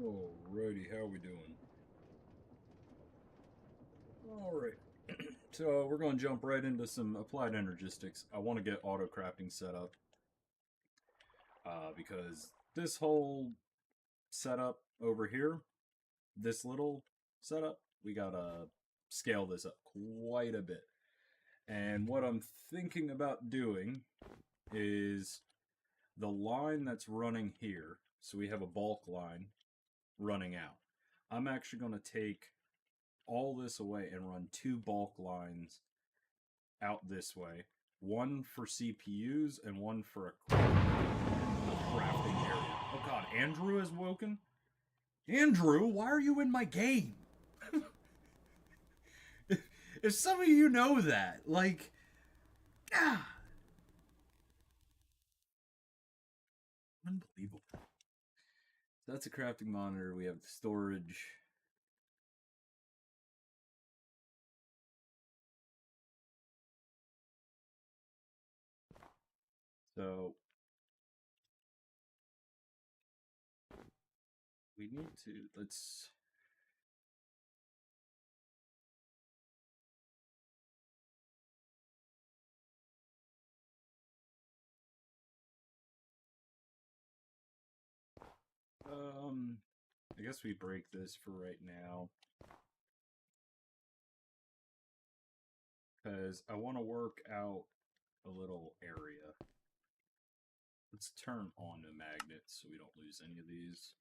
Alrighty, how we doing? Alright, so we're going to jump right into some applied energistics. I want to get auto crafting set up because this whole setup over here, this little setup, we gotta scale this up quite a bit. And what I'm thinking about doing is the line that's running here, so we have a bulk line running out. I'm actually going to take all this away and run two bulk lines out this way. One for CPUs and one for a crafting area. Oh god, Andrew has woken? Andrew, why are you in my game? if some of you know that, like, ah, unbelievable. That's a crafting monitor. We have the storage. So we need to let's I guess we break this for right now because I want to work out a little area. Let's turn on the magnets so we don't lose any of these.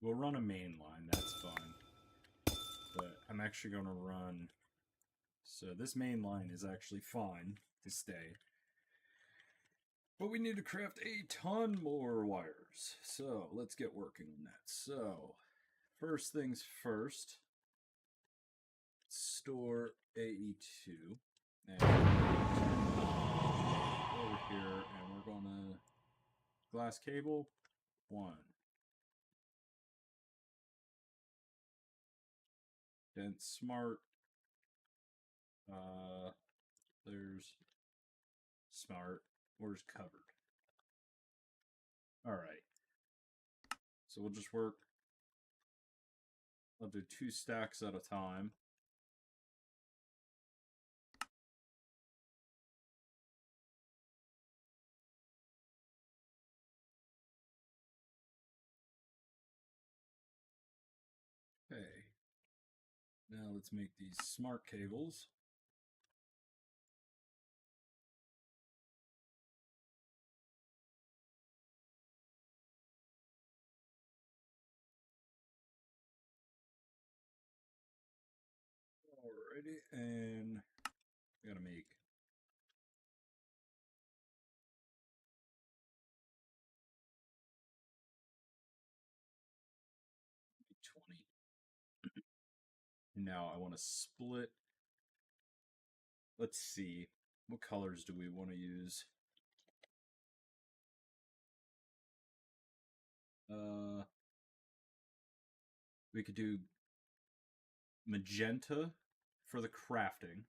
We'll run a main line, that's fine. But I'm actually going to run... So this main line is actually fine to stay. But we need to craft a ton more wires. So let's get working on that. So first things first, store AE2. And over here, and we're going to glass cable 1. Dense smart. There's smart. Where's covered? Alright. So we'll just work. I'll do 2 stacks at a time. Okay. Now let's make these smart cables. Alrighty, and we gotta make Now I want to split. Let's see. What colors do we want to use? We could do magenta for the crafting.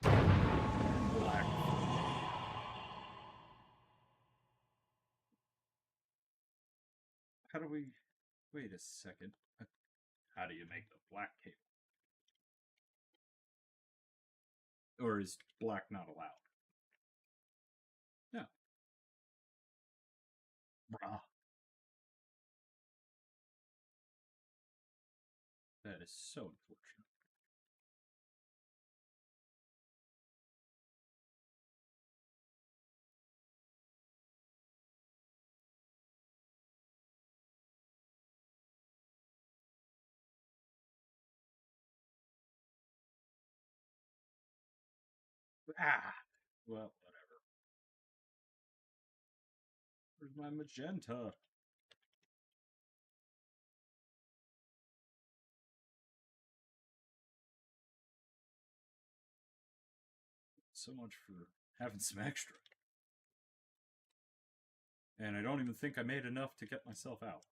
Black. How do we... Wait a second. How do you make the black cable? Or is black not allowed? No. Bruh. That is so unfortunate. Ah! Well, whatever. Where's my magenta? so much for having some extra. And I don't even think I made enough to get myself out.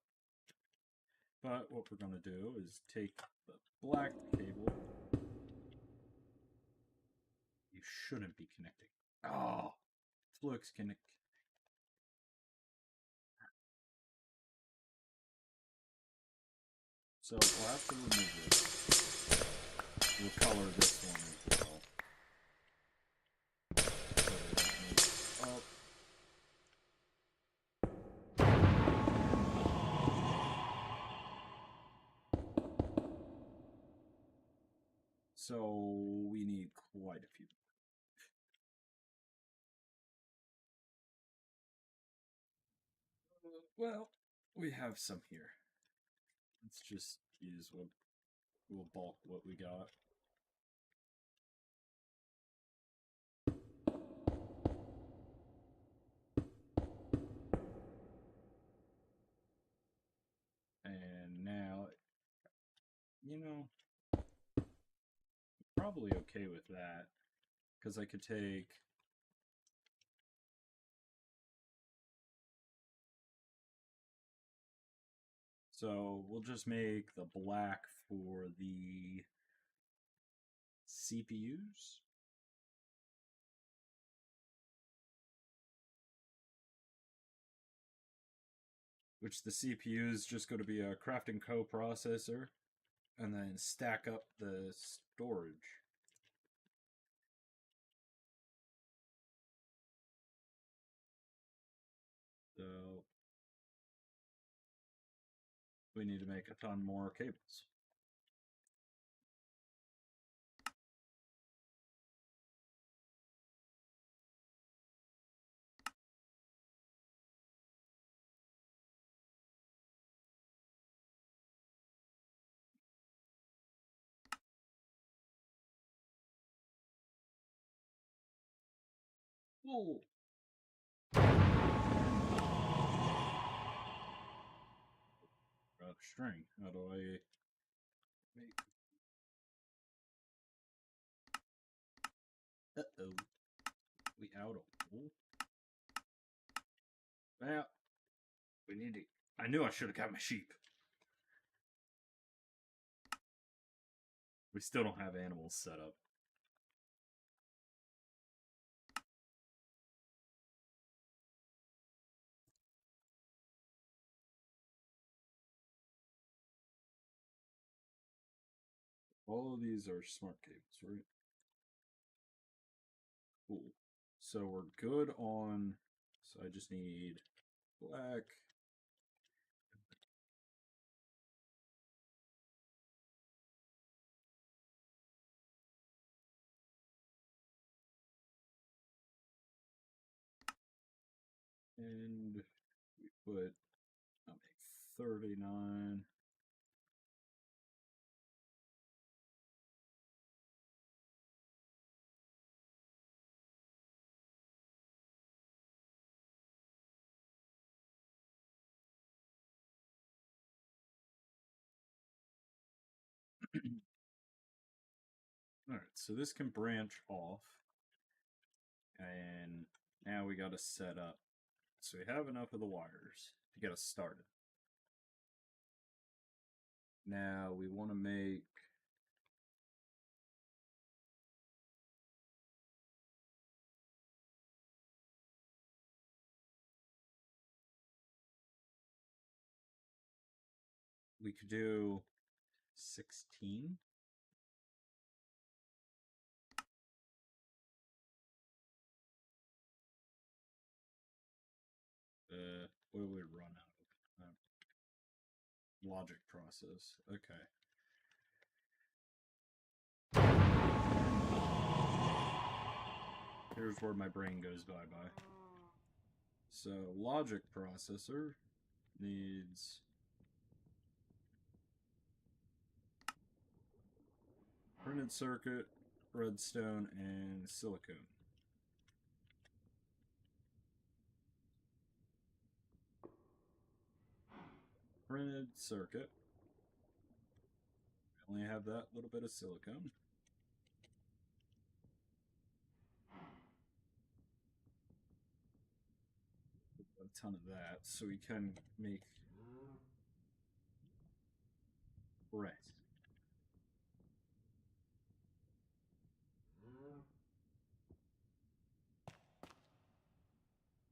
But what we're going to do is take the black cable. You shouldn't be connecting. Oh, Flux connect. So we'll have to remove this. We'll color this one as well. So we need quite a few. Well, we have some here. Let's just use what we'll bulk what we got. And now, you know, I'm probably okay with that because I could take so we'll just make the black for the CPUs. Which the CPU is just going to be a crafting coprocessor, and then stack up the storage. So we need to make a ton more cables. Whoa. Out of string. How do I make? Uh-oh. We out of wool? Well, we need to. I knew I should have got my sheep. We still don't have animals set up. All of these are smart cables, right? Cool. So we're good on. So I just need black. And we put, I'll make 39. All right, so this can branch off. And now we got to set up. So we have enough of the wires to get us started. Now we want to make we could do 16. What do we run out of? Logic process. Okay. Here's where my brain goes bye-bye. So logic processor needs printed circuit, redstone, and silicone. Printed circuit. We only have that little bit of silicone. a ton of that, so we can make bread.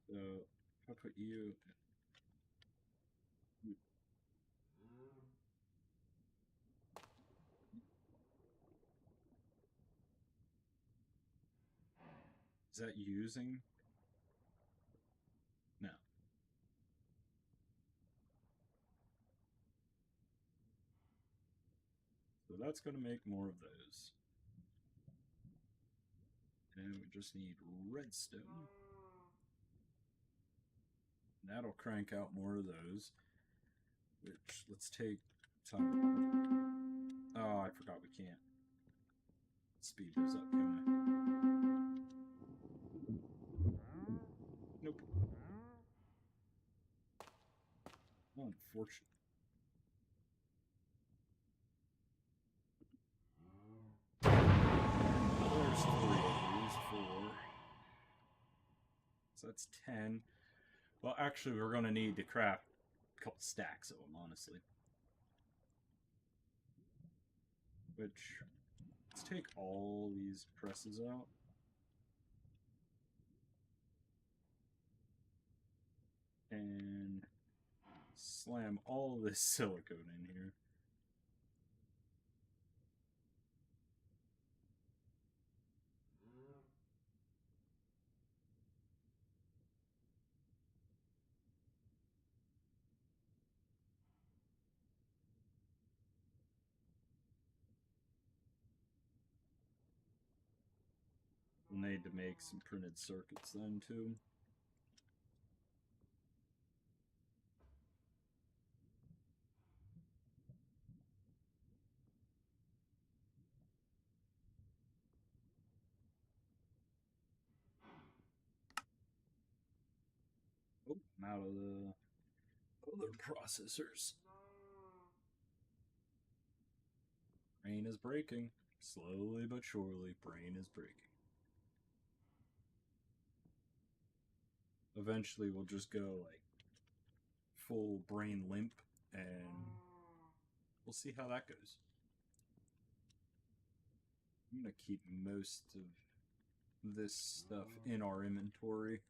So if I put you. Is that using? No. So that's going to make more of those. And we just need redstone. That'll crank out more of those. Which, let's take time. Oh, I forgot we can't speed those up, can I? Nope. Oh, unfortunate. There's 3 of these, 4. So that's 10. Well, actually, we're going to need to craft a couple stacks of them, honestly. Which, let's take all these presses out. And slam all this silicone in here. We'll need to make some printed circuits then, too. Oh, I'm out of the other processors. Brain is breaking. Slowly but surely, brain is breaking. Eventually, we'll just go, like, full brain limp, and we'll see how that goes. I'm going to keep most of this stuff in our inventory.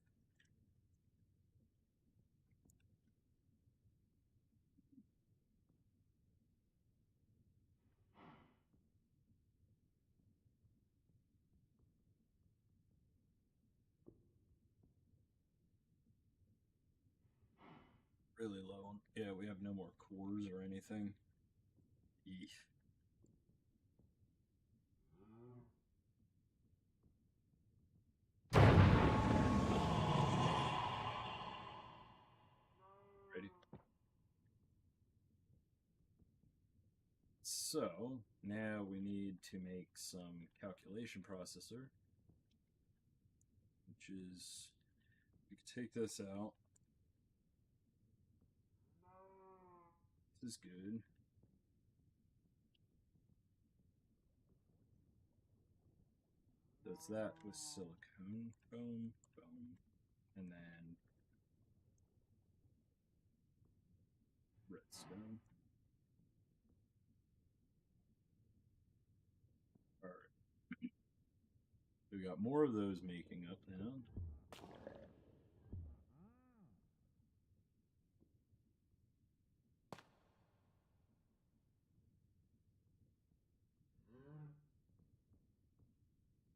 Really low on. Yeah, we have no more cores or anything. Eesh. Ready? So, now we need to make some calculation processor, which is, we can take this out. This is good. So it's that with silicone. Boom, boom. And then redstone. Alright. We got more of those making up now.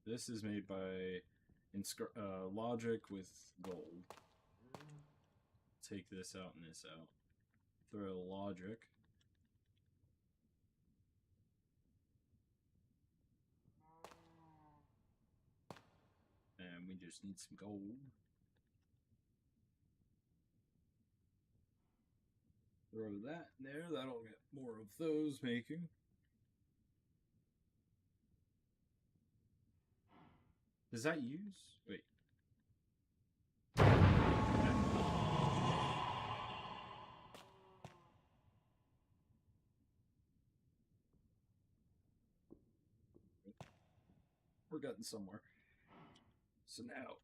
This is made by logic with gold. Take this out and this out. Throw logic. And we just need some gold. Throw that in there. That'll get more of those making. Does that use? Wait. We're getting somewhere. So now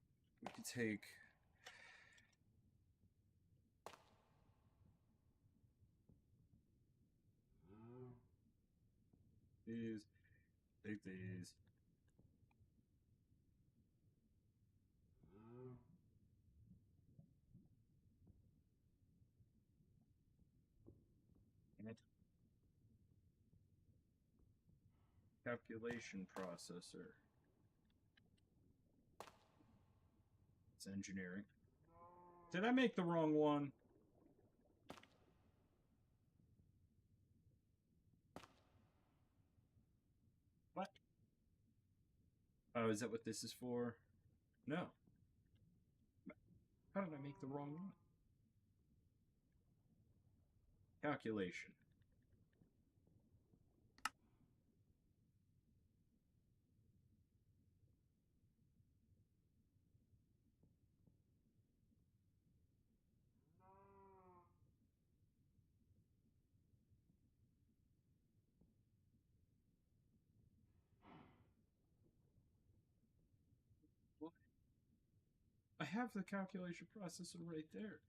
we can take these, take these. And calculation processor. It's engineering. Did I make the wrong one? What? Oh, is that what this is for? No. How did I make the wrong one? Calculation. What? I have the calculation processor right there.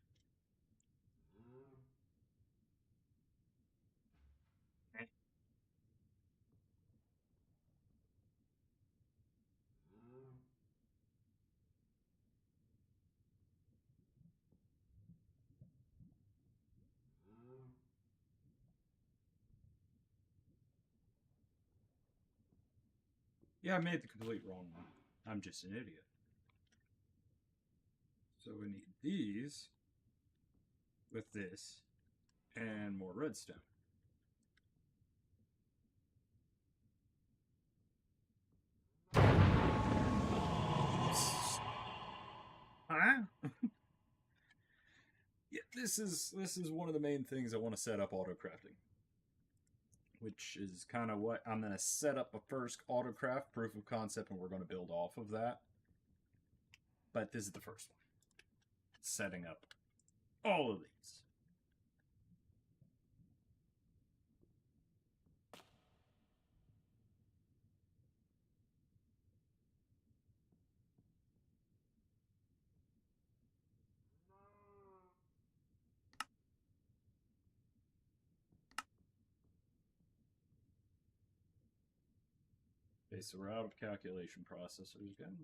Yeah, I made the complete wrong one. I'm just an idiot. So we need these with this and more redstone. Huh? Yeah, this is one of the main things I want to set up auto crafting, which is kind of what I'm going to set up a first auto craft proof of concept, and we're going to build off of that. But this is the first one, setting up all of these. Okay, so we're out of calculation processors again.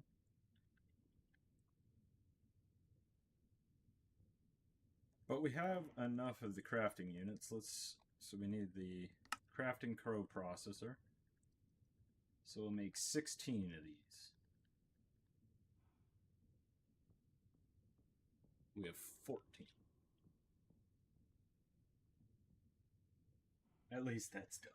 But we have enough of the crafting units. So we need the crafting crow processor. So we'll make 16 of these. We have 14. At least that's done.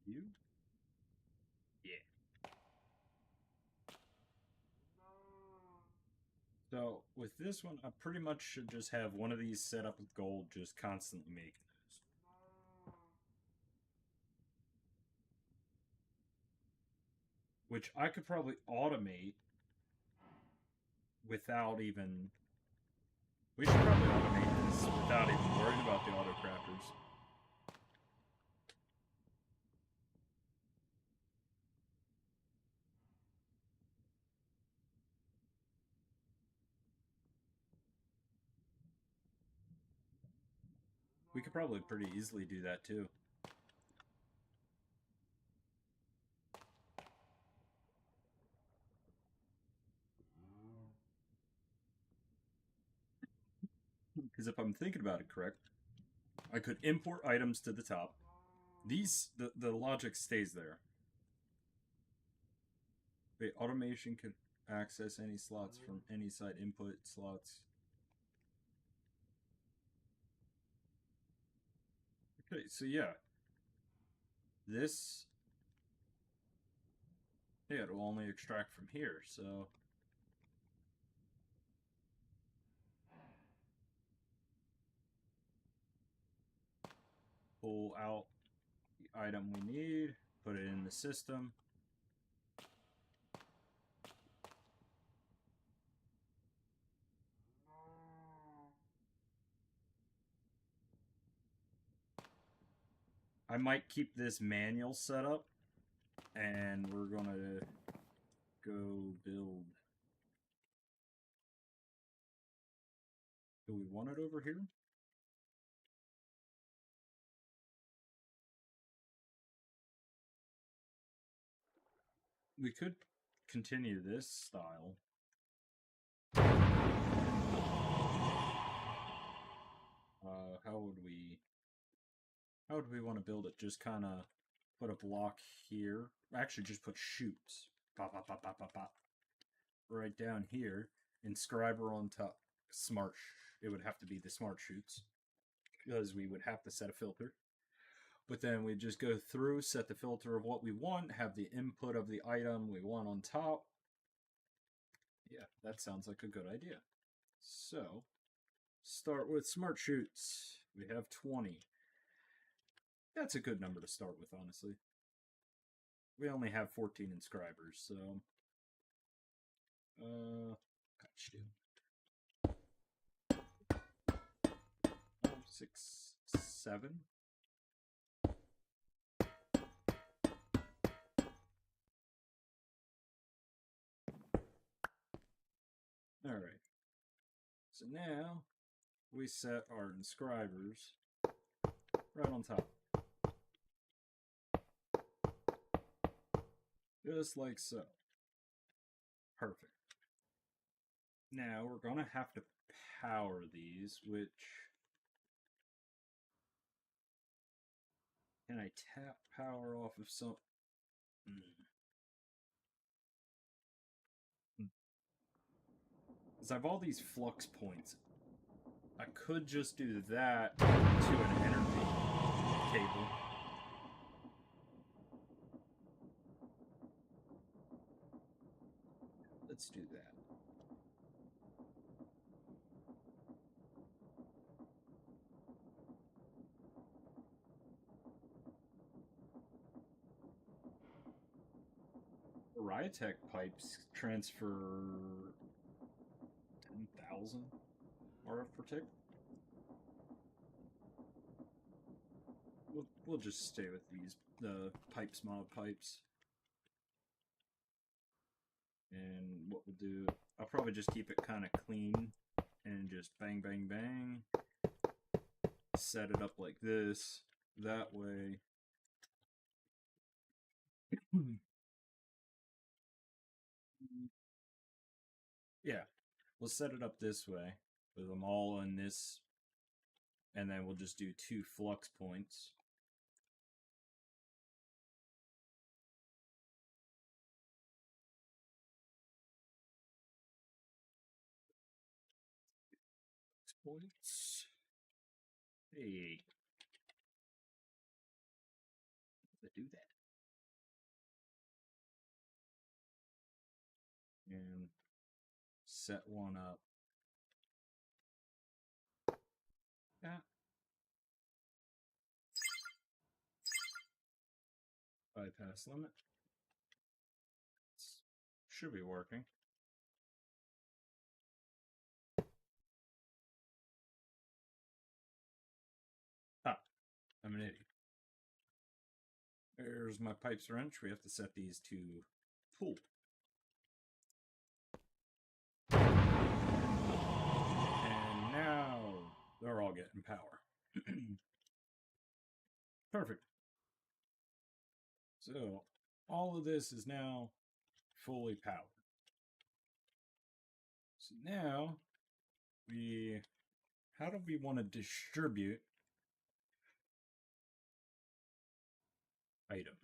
You? Yeah. So with this one, I pretty much should just have one of these set up with gold, just constantly making those. Which I could probably automate without even. We should probably automate this without even worrying about the auto crafters. We could probably pretty easily do that too. Because if I'm thinking about it correct, I could import items to the top. The logic stays there. The automation can access any slots from any side input slots. Okay, so yeah. This, yeah, it'll only extract from here, so pull out the item we need, put it in the system. I might keep this manual set up, and we're gonna go build. Do we want it over here? We could continue this style. How would we? How would we want to build it? Just kind of put a block here. Actually, just put chutes. Pop, pop, pop, pop, pop, pop. Right down here. Inscriber on top. Smart. It would have to be the smart chutes because we would have to set a filter. But then we just go through, set the filter of what we want, have the input of the item we want on top. Yeah, that sounds like a good idea. So, start with smart chutes. We have 20. That's a good number to start with, honestly. We only have 14 inscribers, so gosh, dude. 6, 7. All right. So now we set our inscribers right on top. Just like so. Perfect. Now we're going to have to power these, which... Can I tap power off of some... Because I have all these flux points. I could just do that to an energy cable. Let's do that. Rytech pipes transfer 10,000 RF per tick. We'll just stay with these, the pipes mod pipes. And what we'll do, I'll probably just keep it kind of clean and just bang, bang, bang. Set it up like this. That way. Yeah, we'll set it up this way with them all in this, and then we'll just do 2 flux points. Points. Hey, let's do that. And set one up. Yeah. Bypass limit. Should be working. Ah, I'm an idiot. There's my pipes wrench. We have to set these to pull. And now they're all getting power. Perfect. So all of this is now fully powered. So now how do we want to distribute items?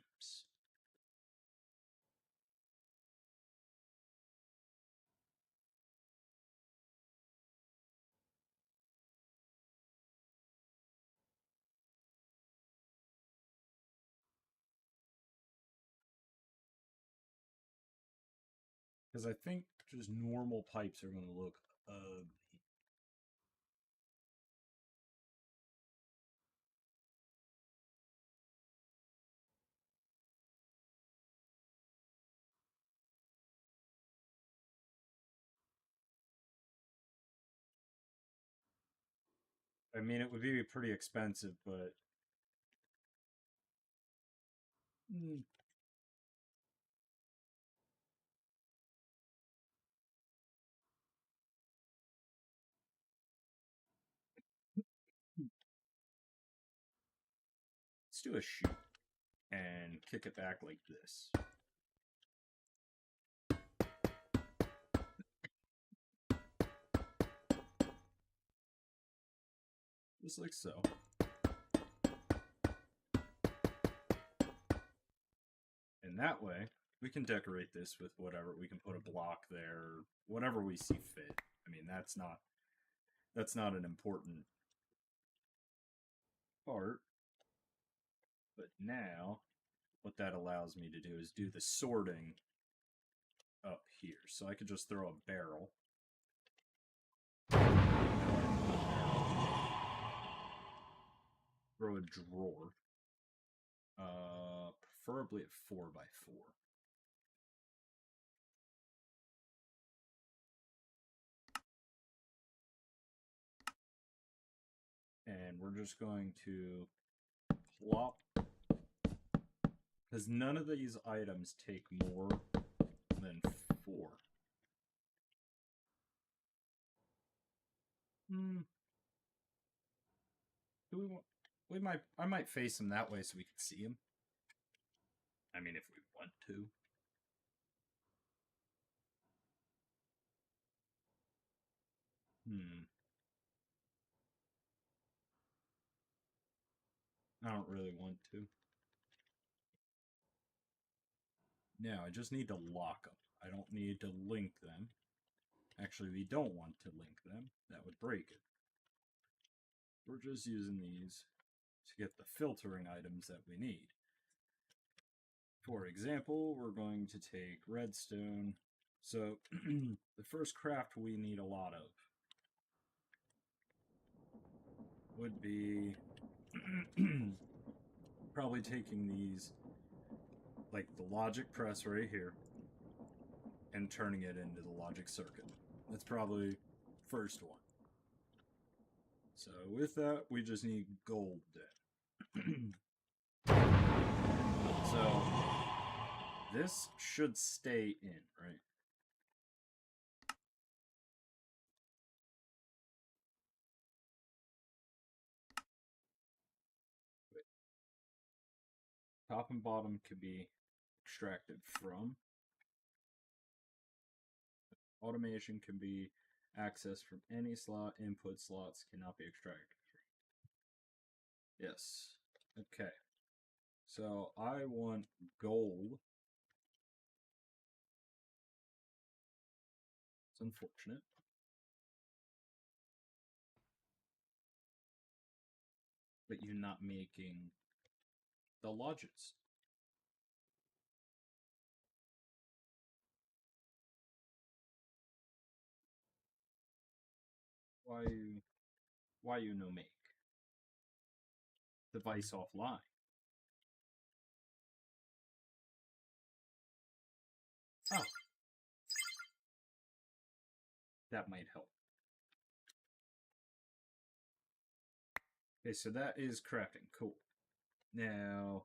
Because I think just normal pipes are going to look ugly. I mean, it would be pretty expensive, but Let's do a shoot and kick it back like this. Just like so. And that way, we can decorate this with whatever. We can put a block there, whatever we see fit. I mean, that's not an important part. But now, what that allows me to do is do the sorting up here. So I could just throw a barrel. Throw a drawer. Preferably at 4x4. And we're just going to plop, because none of these items take more than 4. Do we want? I might face them that way so we can see them. I mean, if we want to. I don't really want to. Now, I just need to lock them. I don't need to link them. Actually, we don't want to link them. That would break it. We're just using these to get the filtering items that we need. For example, we're going to take redstone. So, the first craft we need a lot of would be probably taking these, like the logic press right here, and turning it into the logic circuit. That's probably first one. So with that, we just need gold then. So this should stay in, right? Wait. Top and bottom can be extracted from. Automation can be accessed from any slot. Input slots cannot be extracted from. Yes. Okay. So I want gold. It's unfortunate. But you're not making the lodges. Why you no make? Device offline. Oh. That might help. Okay, so that is crafting. Cool. Now,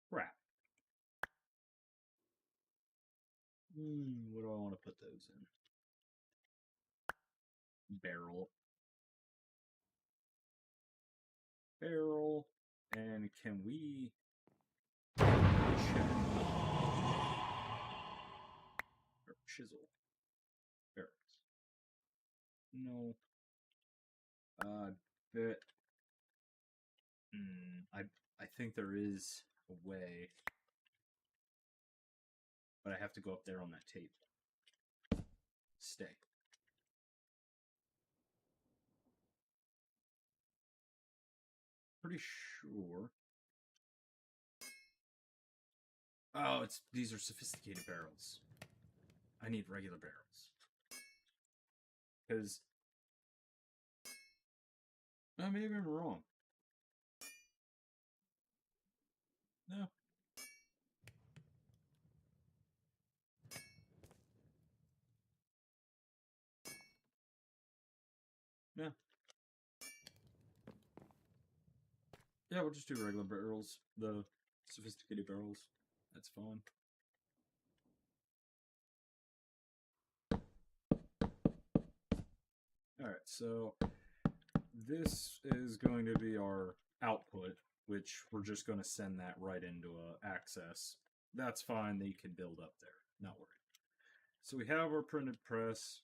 crap. What do I want to put those in? Barrel. Barrel. And can we check? Or chisel. Barrels. No. Bet. I think there is a way. But I have to go up there on that table. Stay. Pretty sure. Oh, these are sophisticated barrels. I need regular barrels. Because maybe I'm wrong. No. No. Yeah, we'll just do regular barrels, though. Sophisticated barrels. That's fine. Alright, so this is going to be our output, which we're just going to send that right into access. That's fine, they can build up there. Not worried. So we have our printed press.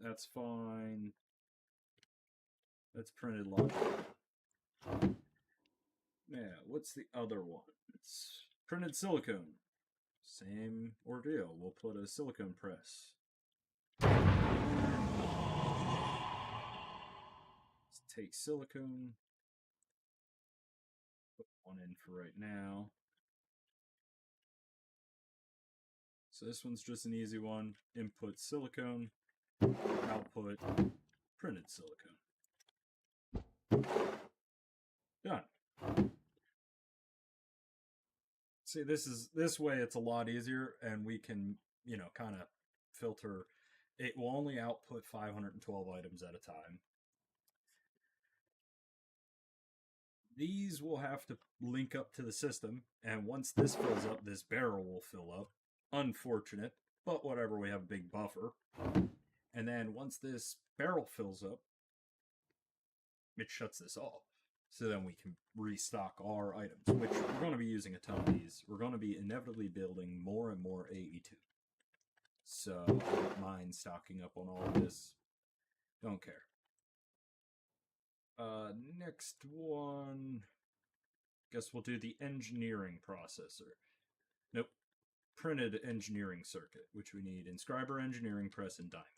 That's fine. That's printed logic. Yeah, what's the other one? It's printed silicone. Same ordeal. We'll put a silicone press. Let's take silicone. Put one in for right now. So this one's just an easy one. Input silicone, output printed silicone. Done. See, this way it's a lot easier, and we can, kind of filter. It will only output 512 items at a time. These will have to link up to the system, and once this fills up, this barrel will fill up. Unfortunate, but whatever, we have a big buffer. And then once this barrel fills up, it shuts this off. So then we can restock our items, which we're going to be using a ton of these. We're going to be inevitably building more and more AE2. So I don't mind stocking up on all of this. Don't care. Next one, guess we'll do the engineering processor. Nope, printed engineering circuit, which we need inscriber engineering press and diamonds.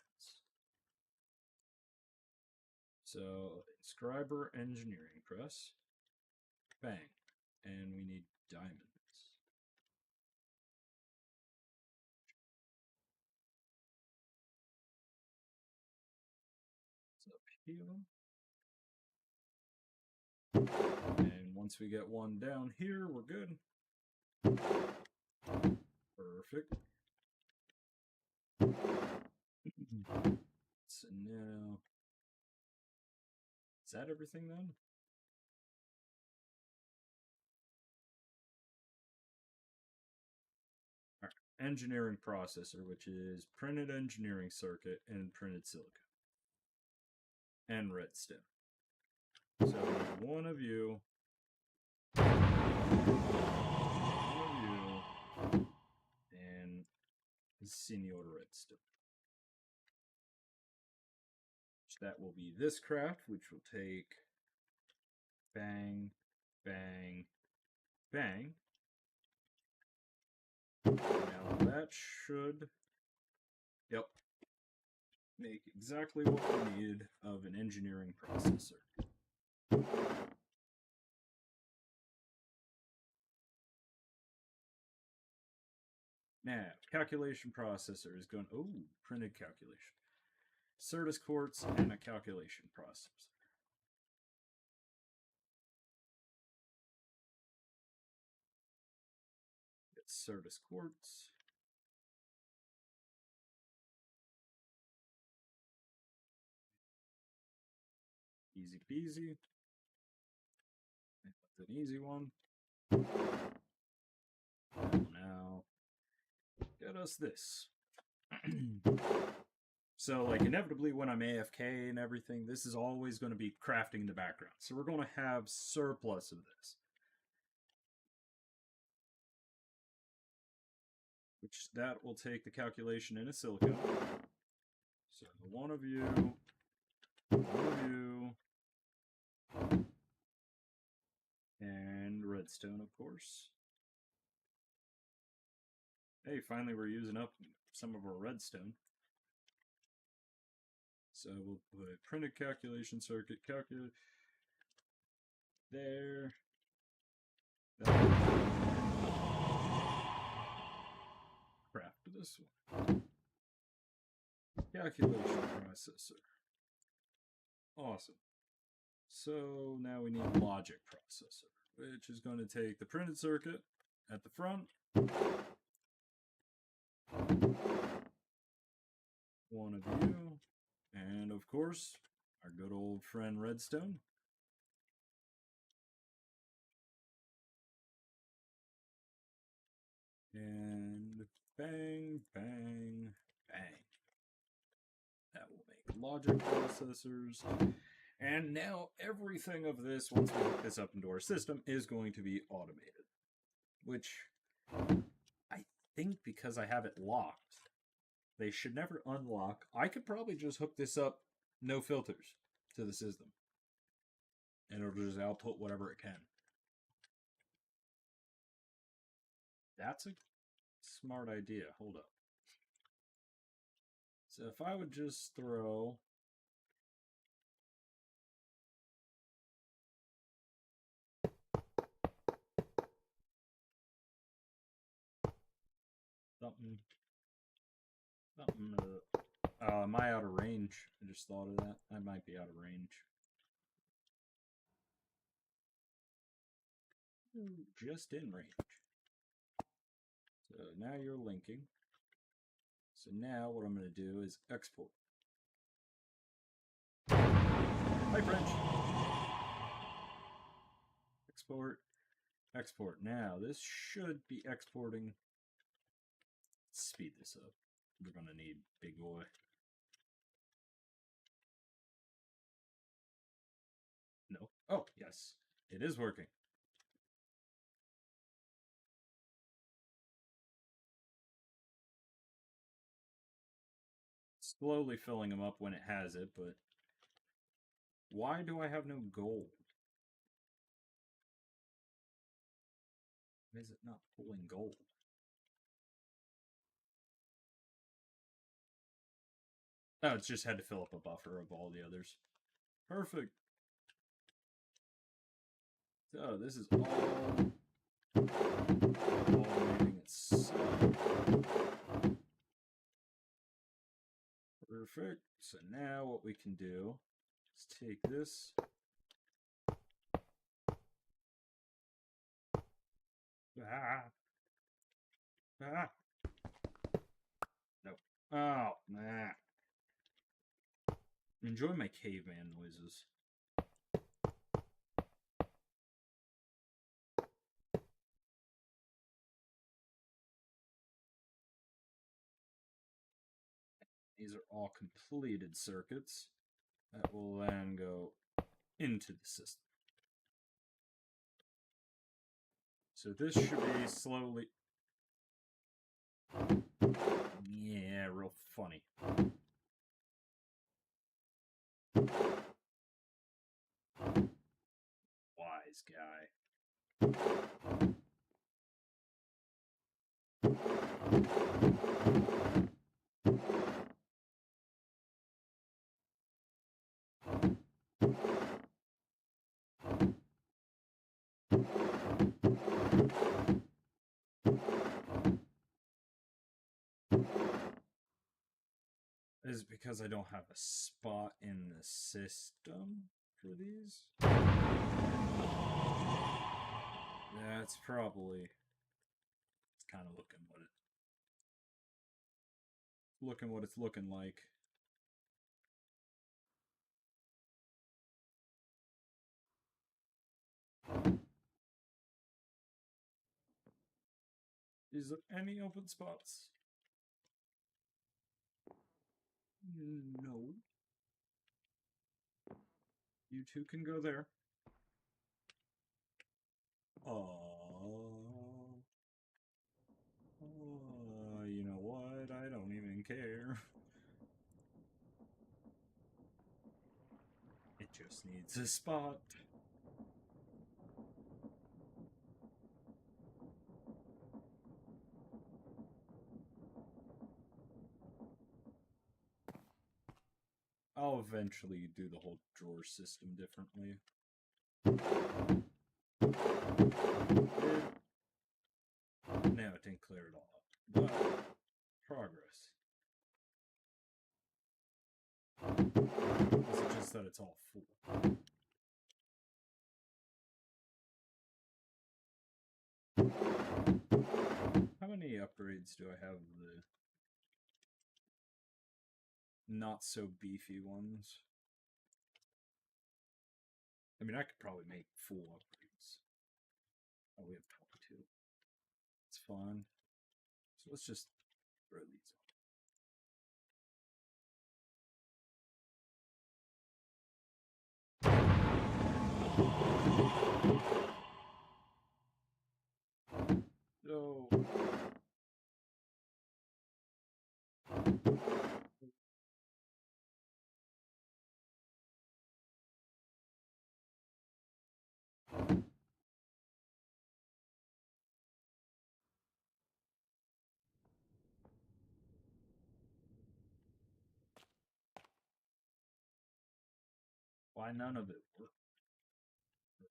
So inscriber engineering press, bang, and we need diamonds. It's up here. And once we get one down here, we're good. Perfect. So now, is that everything then? All right. Engineering processor, which is printed engineering circuit and printed silicon. And redstone. So one of you, and Senor Redstone. That will be this craft, which will take bang, bang, bang. Now that should, yep, make exactly what we need of an engineering processor. Now, calculation processor is going, printed calculation. Certus quartz and a calculation processor. Get Certus quartz. Easy peasy. That's an easy one. Now, get us this. So, like, inevitably, when I'm AFK and everything, this is always going to be crafting in the background. So we're going to have surplus of this. Which, that will take the calculation in a silicone. So, one of you, and redstone, of course. Hey, finally we're using up some of our redstone. So we'll put printed calculation circuit, calculate there. Craft this one. Calculation processor. Awesome. So now we need logic processor, which is going to take the printed circuit at the front, one of you, and of course, our good old friend redstone. And bang, bang, bang. That will make logic processors. And now everything of this, once we hook this up into our system, is going to be automated. Which I think because I have it locked, they should never unlock. I could probably just hook this up, no filters, to the system. And it'll just output whatever it can. That's a smart idea. Hold up. So if I would just throw something, am I out of range? I just thought of that. I might be out of range. Just in range. So now you're linking. So now what I'm going to do is export. Hi, French. Export. Export. Now this should be exporting. Let's speed this up. We're going to need big boy. No. Oh, yes. It is working. Slowly filling them up when it has it, but why do I have no gold? Why is it not pulling gold? Oh, it's just had to fill up a buffer of all the others. Perfect. So this is all automating itself. Perfect. So now what we can do is take this. No. Oh, nah. Enjoy my caveman noises. These are all completed circuits that will then go into the system. So this should be slowly... Yeah, real funny. Wise guy. Is it because I don't have a spot in the system for these? That's probably... It's kind of looking what it's looking like. Is there any open spots? No. You two can go there. You know what? I don't even care. It just needs a spot. I'll eventually do the whole drawer system differently. No, it didn't clear it all up. But progress. Is it just that it's all full? How many upgrades do I have of the not so beefy ones? I mean, I could probably make full upgrades. Oh, we have 22. It's fine. let's just throw these. So why none of it worked?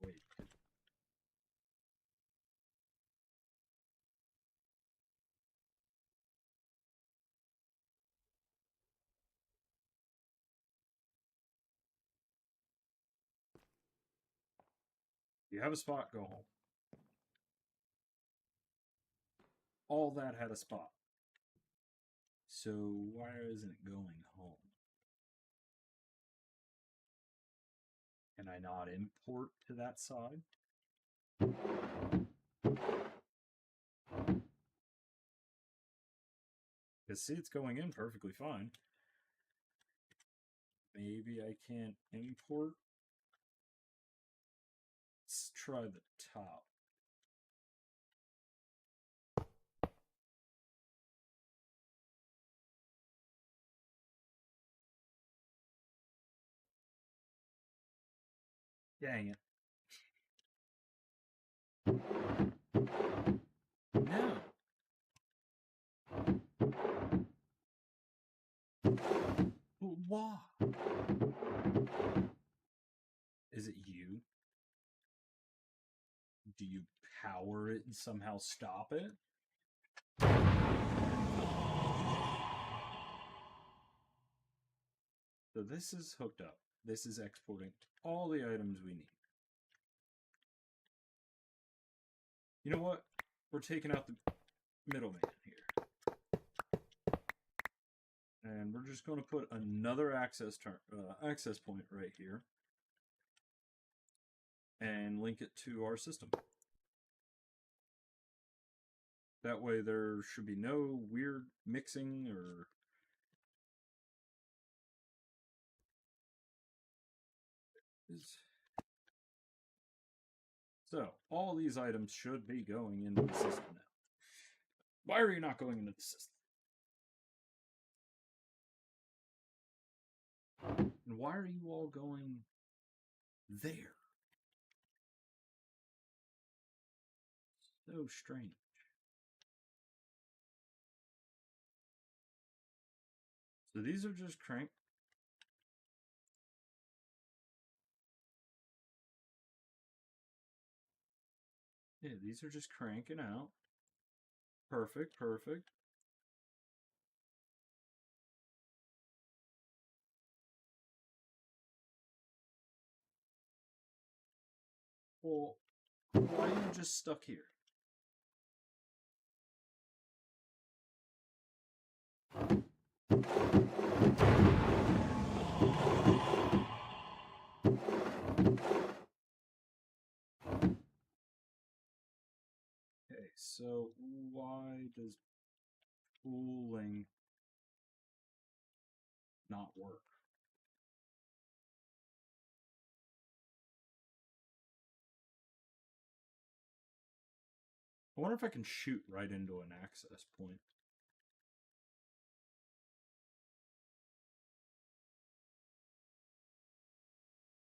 Wait. You have a spot, go home. All that had a spot. So why isn't it going home? Can I not import to that side? Because see, it's going in perfectly fine. Maybe I can't import. Let's try the top. Dang it. No. But why? Is it you? Do you power it and somehow stop it? So this is hooked up. This is exporting all the items we need. You know what? We're taking out the middleman here. And we're just going to put another access point right here and link it to our system. That way there should be no weird mixing or... So, all these items should be going into the system now. Why are you not going into the system? And why are you all going there? So strange. So these are just crank. Yeah, these are just cranking out. Perfect, perfect. Well, why are you just stuck here? Okay, so why does pooling not work? I wonder if I can shoot right into an access point.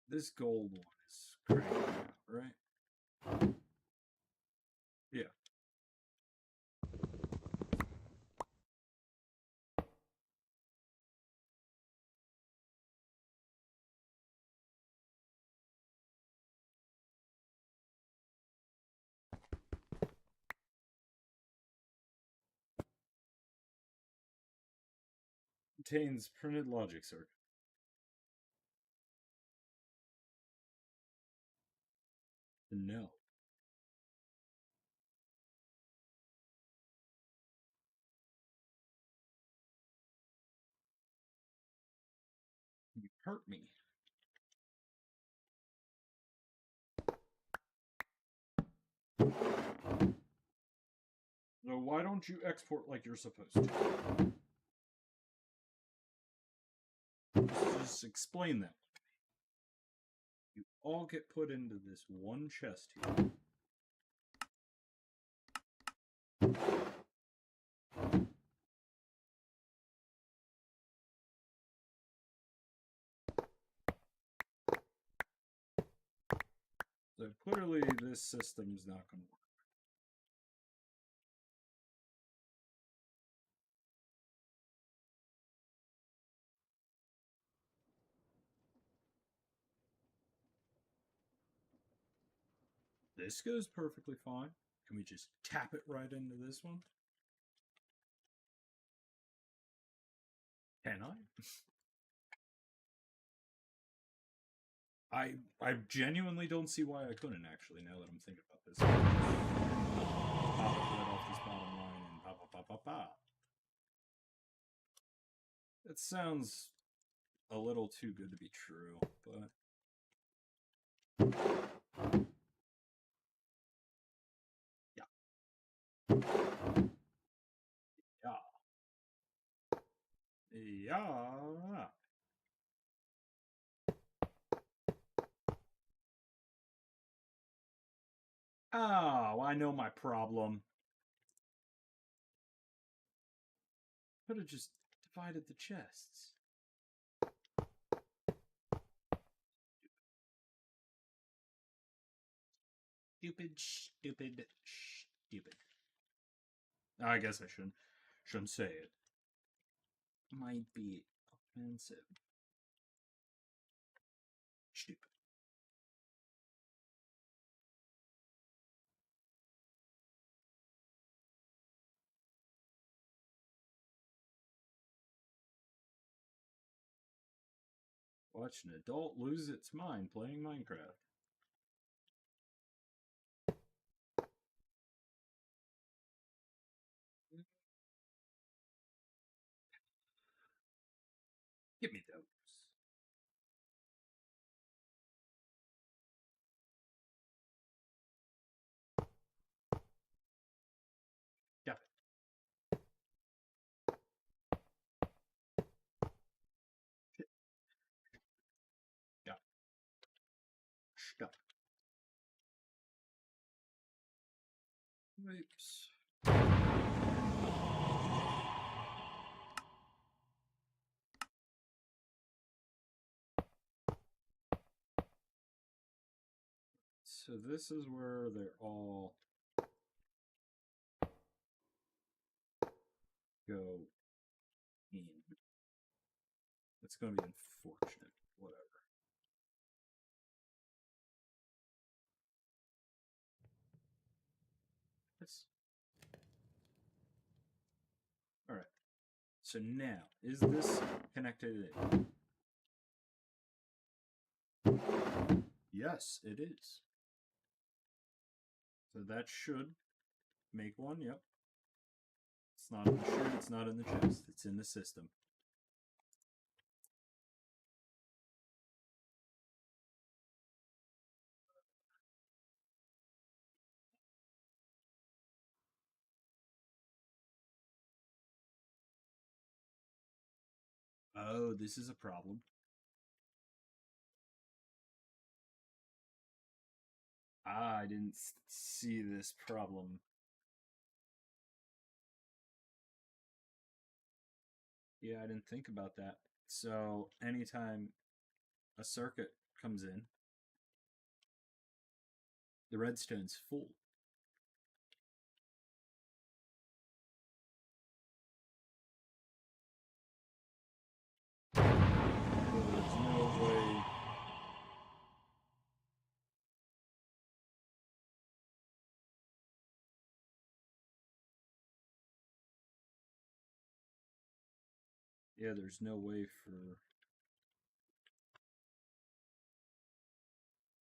This gold one is cranking out, right? Yeah. Contains printed logic circuit. No. You hurt me. So why don't you export like you're supposed to? Just explain that. You all get put into this one chest here. So clearly this system's not going to work. This goes perfectly fine. Can we just tap it right into this one? Can I? I genuinely don't see why I couldn't, actually, now that I'm thinking about this. Pop it right off this bottom line and pop, pop, pop, pop, pop. It sounds a little too good to be true, but... Yeah. Yeah. Oh, I know my problem. Could have just divided the chests. Stupid, stupid, stupid. I guess I shouldn't say it. Might be offensive. Stupid. Watch an adult lose its mind playing Minecraft. Give me those. Got it. Shit. Got it. Stuck. Oops. So this is where they're all go in. It's going to be unfortunate. Whatever. Yes. All right. So now, is this connected in? Yes, it is. So that should make one, yep. It's not in the chute, it's not in the chest, it's in the system. Oh, this is a problem. Ah, I didn't see this problem. Yeah, I didn't think about that. So anytime a circuit comes in, the redstone's full. So there's no way. Yeah, there's no way for.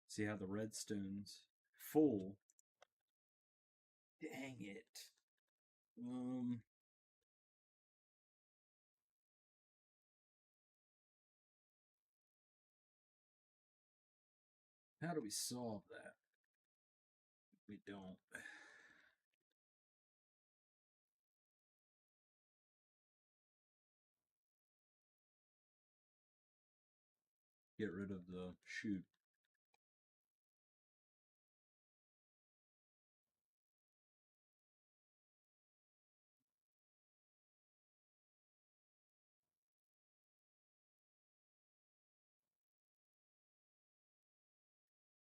See how the redstone's full. Dang it. How do we solve that? We don't. get rid of the chute.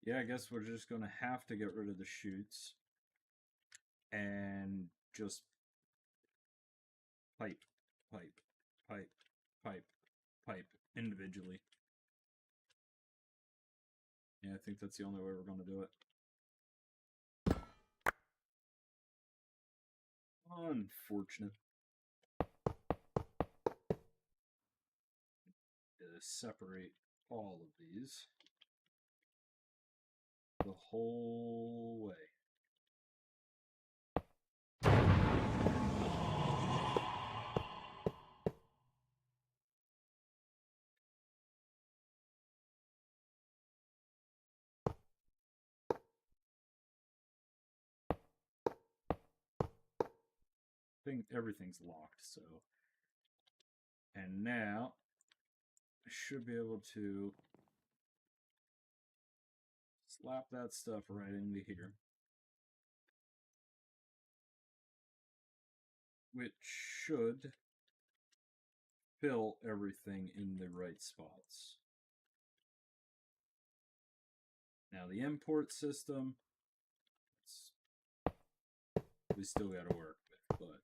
Yeah, I guess we're just going to have to get rid of the chutes and just pipe, pipe, pipe, pipe, pipe individually. Yeah, I think that's the only way we're going to do it. Unfortunate. Separate all of these the whole way. Everything's locked, so. And now I should be able to slap that stuff right into here, which should fill everything in the right spots. Now the import system, we still got to work with, but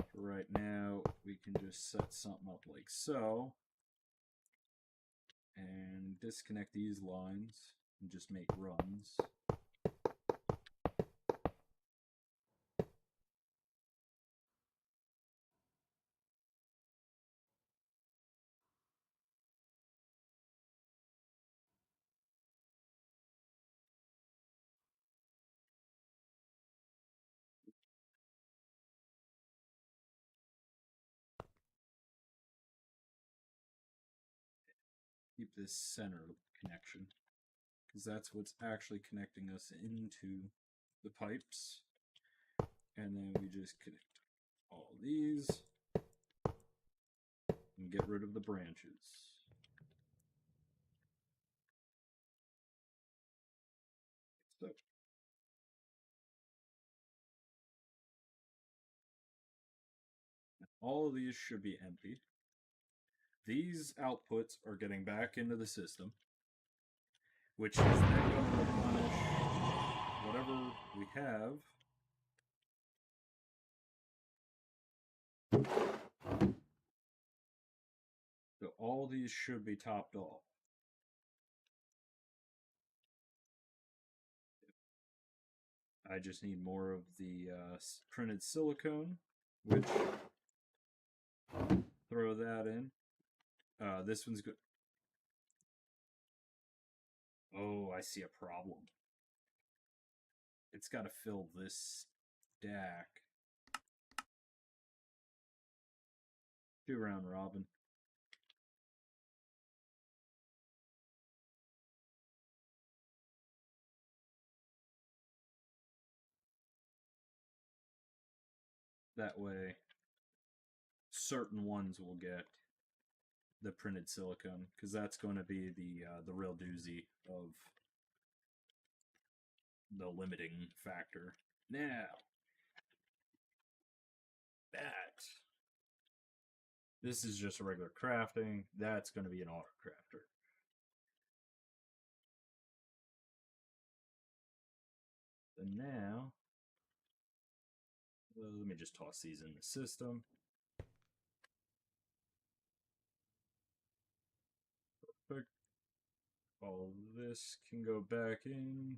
for right now we can just set something up like so and disconnect these lines and just make runs. Keep this center connection, because that's what's actually connecting us into the pipes. And then we just connect all these and get rid of the branches. So all of these should be empty. These outputs are getting back into the system, which is then going to replenish whatever we have. So all these should be topped off. I just need more of the printed silicone, which throw that in. This one's good. Oh, I see a problem. It's got to fill this stack. 2 round robin. That way, certain ones will get the printed silicone, because that's going to be the real doozy of the limiting factor. Now, that this is just a regular crafting. That's going to be an auto crafter. And now, let me just toss these in the system. Perfect. All this can go back in.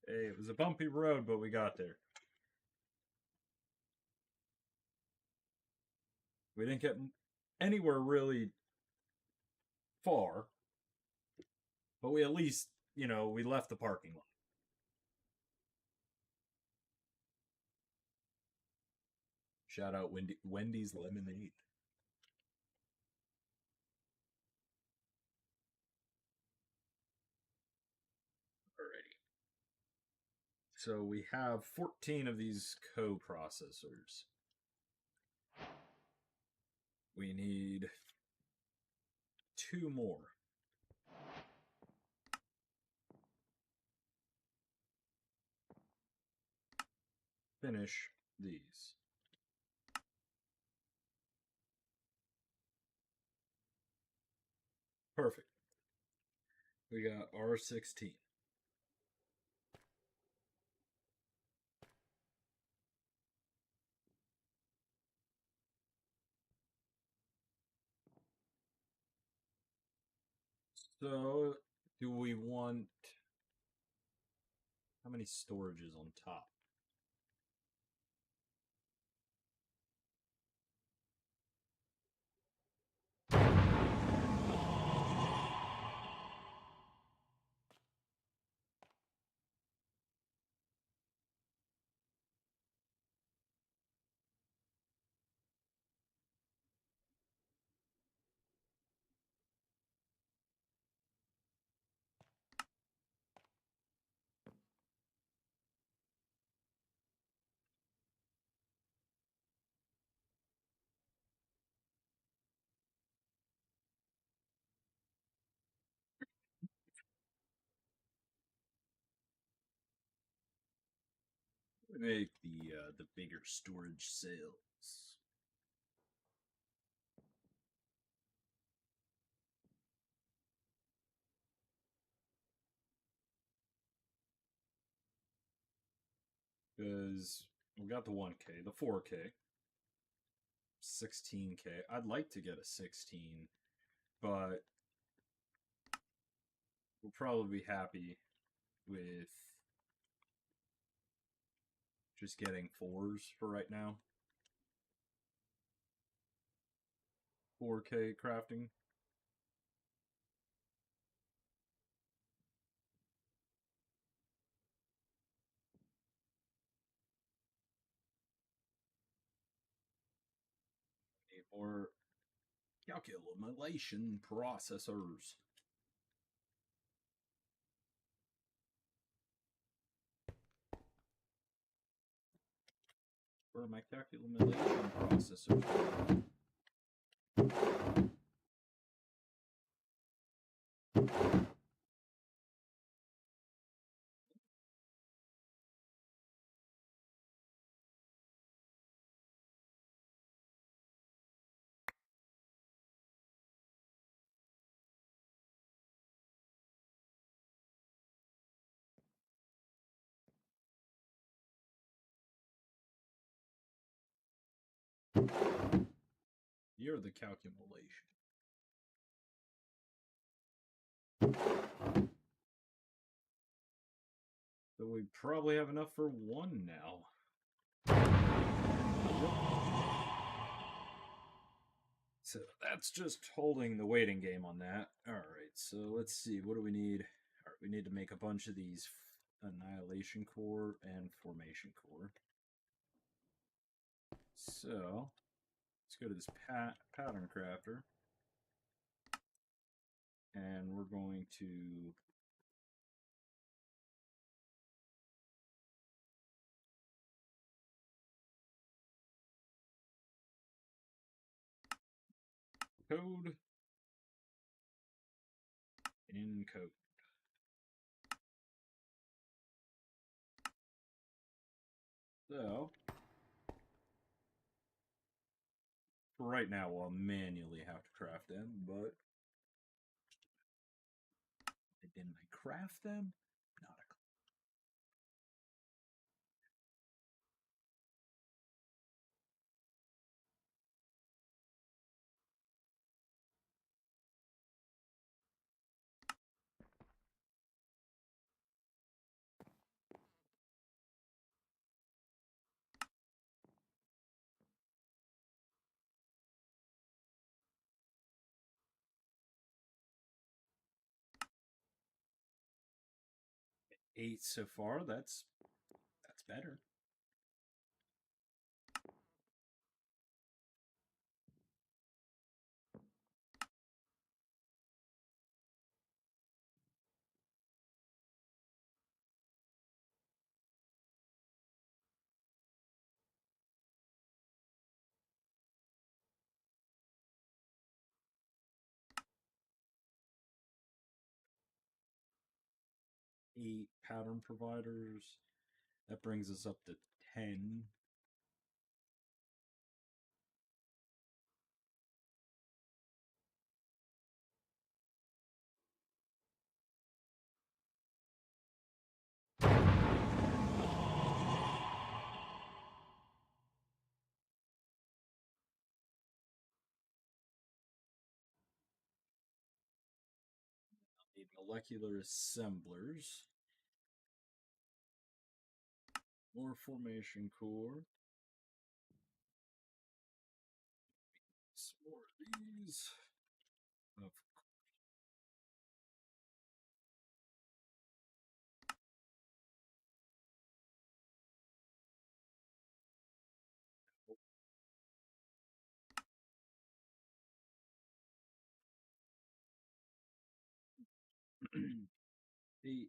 Hey, it was a bumpy road, but we got there. We didn't get anywhere really far, but we at least, we left the parking lot. Shout out Wendy's Lemonade. Alrighty. So we have 14 of these coprocessors. We need 2 more. Finish these. Perfect. We got R16. So, do we want how many storages on top? Make the bigger storage cells. Because we got the 1K, the 4K, 16K. I'd like to get a 16, but we'll probably be happy with just getting 4s for right now. 4K crafting. Need more calculation processors. Where are my calculation processors? You're the calculation. So we probably have enough for 1 now. So that's just holding the waiting game on that. Alright, so let's see. What do we need? Alright, we need to make a bunch of these annihilation core and formation core. So let's go to this pattern crafter. And we're going to code encode. So for right now, we'll manually have to craft them, but didn't I craft them? Not a clue. 8 so far. That's better. 8 pattern providers. That brings us up to 10. Need molecular assemblers. More formation core. Some more of these. Of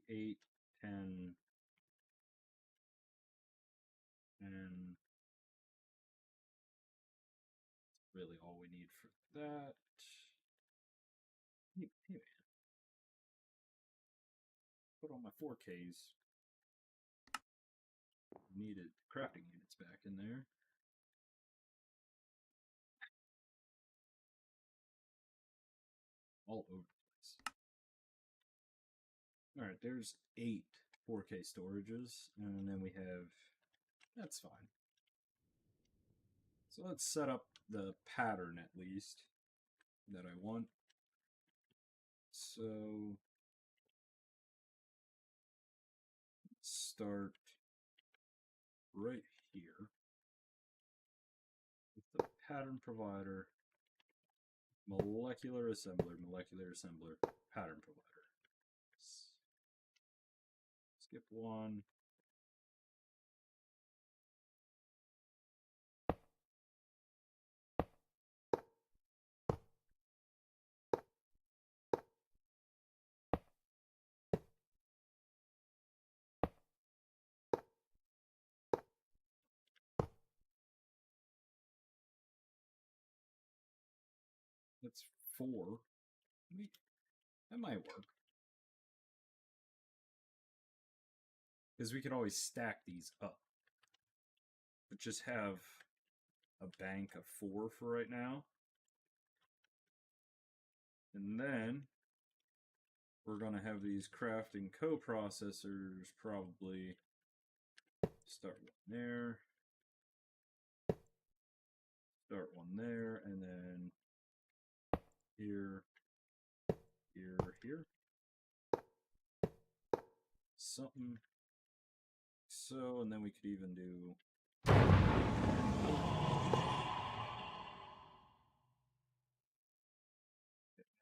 eight, 10, and really all we need for that. Hey, man. Put all my 4Ks. Needed crafting units back in there. All over the place. Alright, there's 8 4K storages, and then we have... That's fine. So let's set up the pattern at least that I want. So start right here with the pattern provider, molecular assembler, pattern provider. Skip one. That's 4. That might work. Because we could always stack these up. But just have a bank of 4 for right now. And then we're going to have these crafting coprocessors probably start one there, start one there, and then here, here, here. Something. So, and then we could even do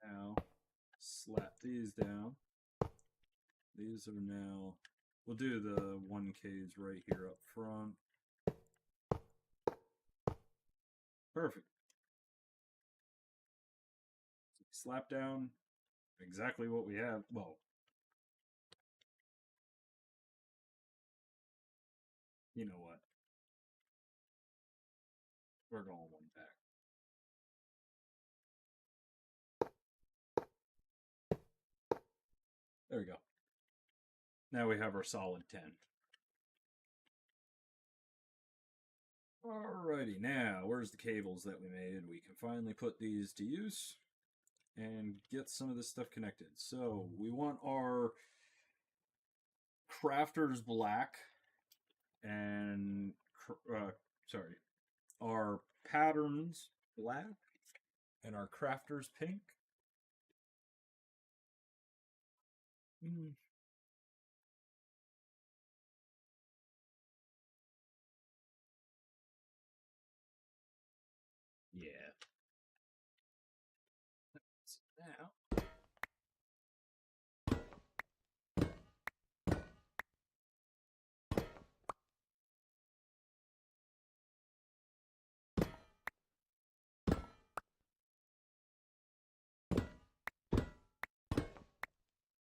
now slap these down. These are now, we'll do the 1Ks right here up front. Perfect. Slap down exactly what we have. Well, you know what? We're going one back. There we go. Now we have our solid 10. Alrighty, now where's the cables that we made? We can finally put these to use and get some of this stuff connected. So we want our crafters black and our patterns black and our crafters pink. Yeah. So now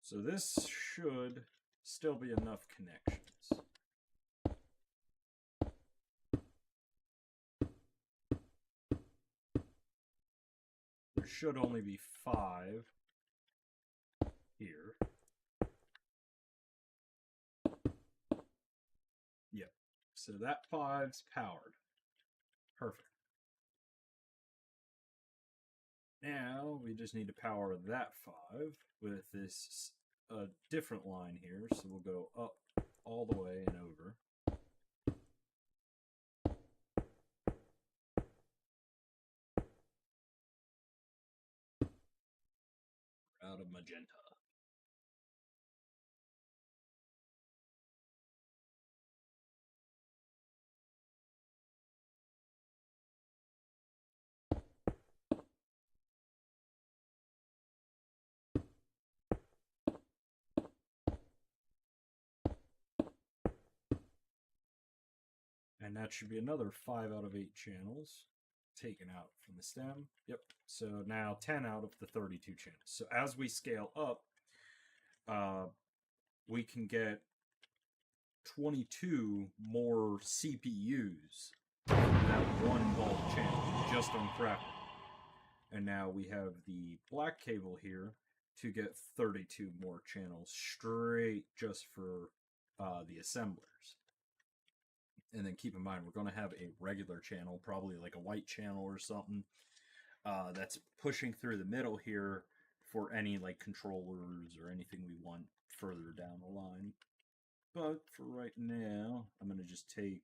so this should still be enough connections. There should only be 5 here. So that 5's powered. Perfect. Now we just need to power that 5 with this different line here. So we'll go up all the way and over. Out of magenta. And that should be another 5 out of 8 channels taken out from the stem. Yep. So now 10 out of the 32 channels. So as we scale up, we can get 22 more CPUs from that one bulk channel just on crafting. And now we have the black cable here to get 32 more channels straight just for the assemblers. And then keep in mind, we're going to have a regular channel, probably like a white channel or something, that's pushing through the middle here for any like controllers or anything we want further down the line. But for right now, I'm going to just take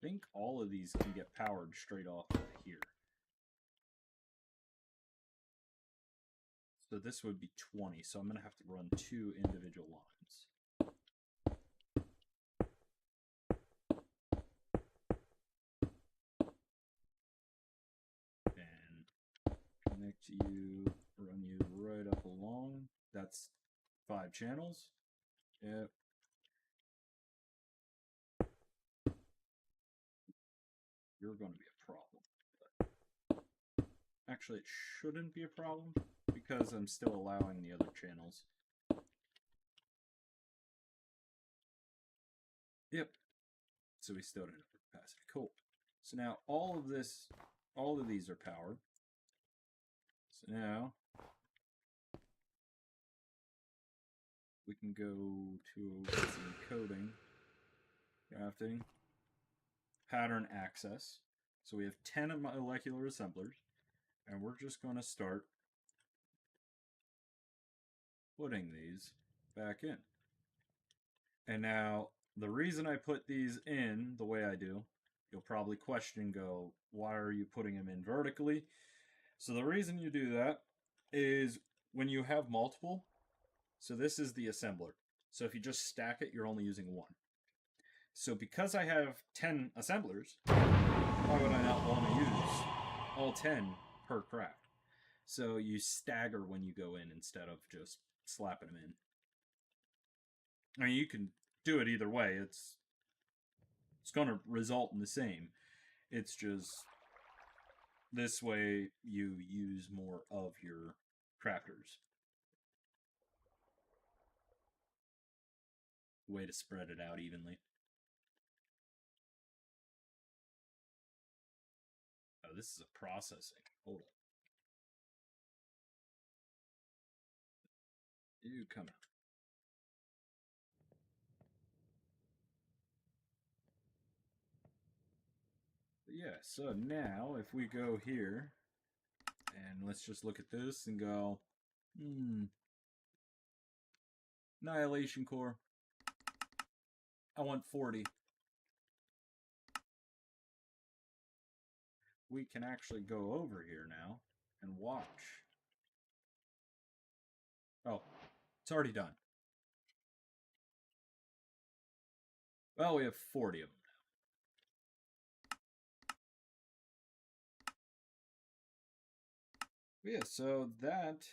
I think all of these can get powered straight off of here. So this would be 20, so I'm going to have to run 2 individual lines. And connect you, run you right up along. That's 5 channels. Yep. You're going to be a problem. But actually, it shouldn't be a problem because I'm still allowing the other channels. Yep. So we still didn't have capacity. Cool. So now all of these are powered. So now we can go to some coding, crafting, pattern access. So we have 10 molecular assemblers, and we're just going to start putting these back in. And now, the reason I put these in the way I do, you'll probably question, go, why are you putting them in vertically? So the reason you do that is when you have multiple, so this is the assembler. So if you just stack it, you're only using 1. So because I have 10 assemblers, why would I not want to use all 10 per craft? So you stagger when you go in instead of just slapping them in. I mean, you can do it either way. It's going to result in the same. It's just this way you use more of your crafters. Way to spread it out evenly. Oh, this is a processing. Hold on. You come out. Yeah, so now if we go here and let's just look at this and go, Annihilation Core. I want 40. We can actually go over here now and watch. Oh, it's already done. Well, we have 40 of them now. Yeah, so that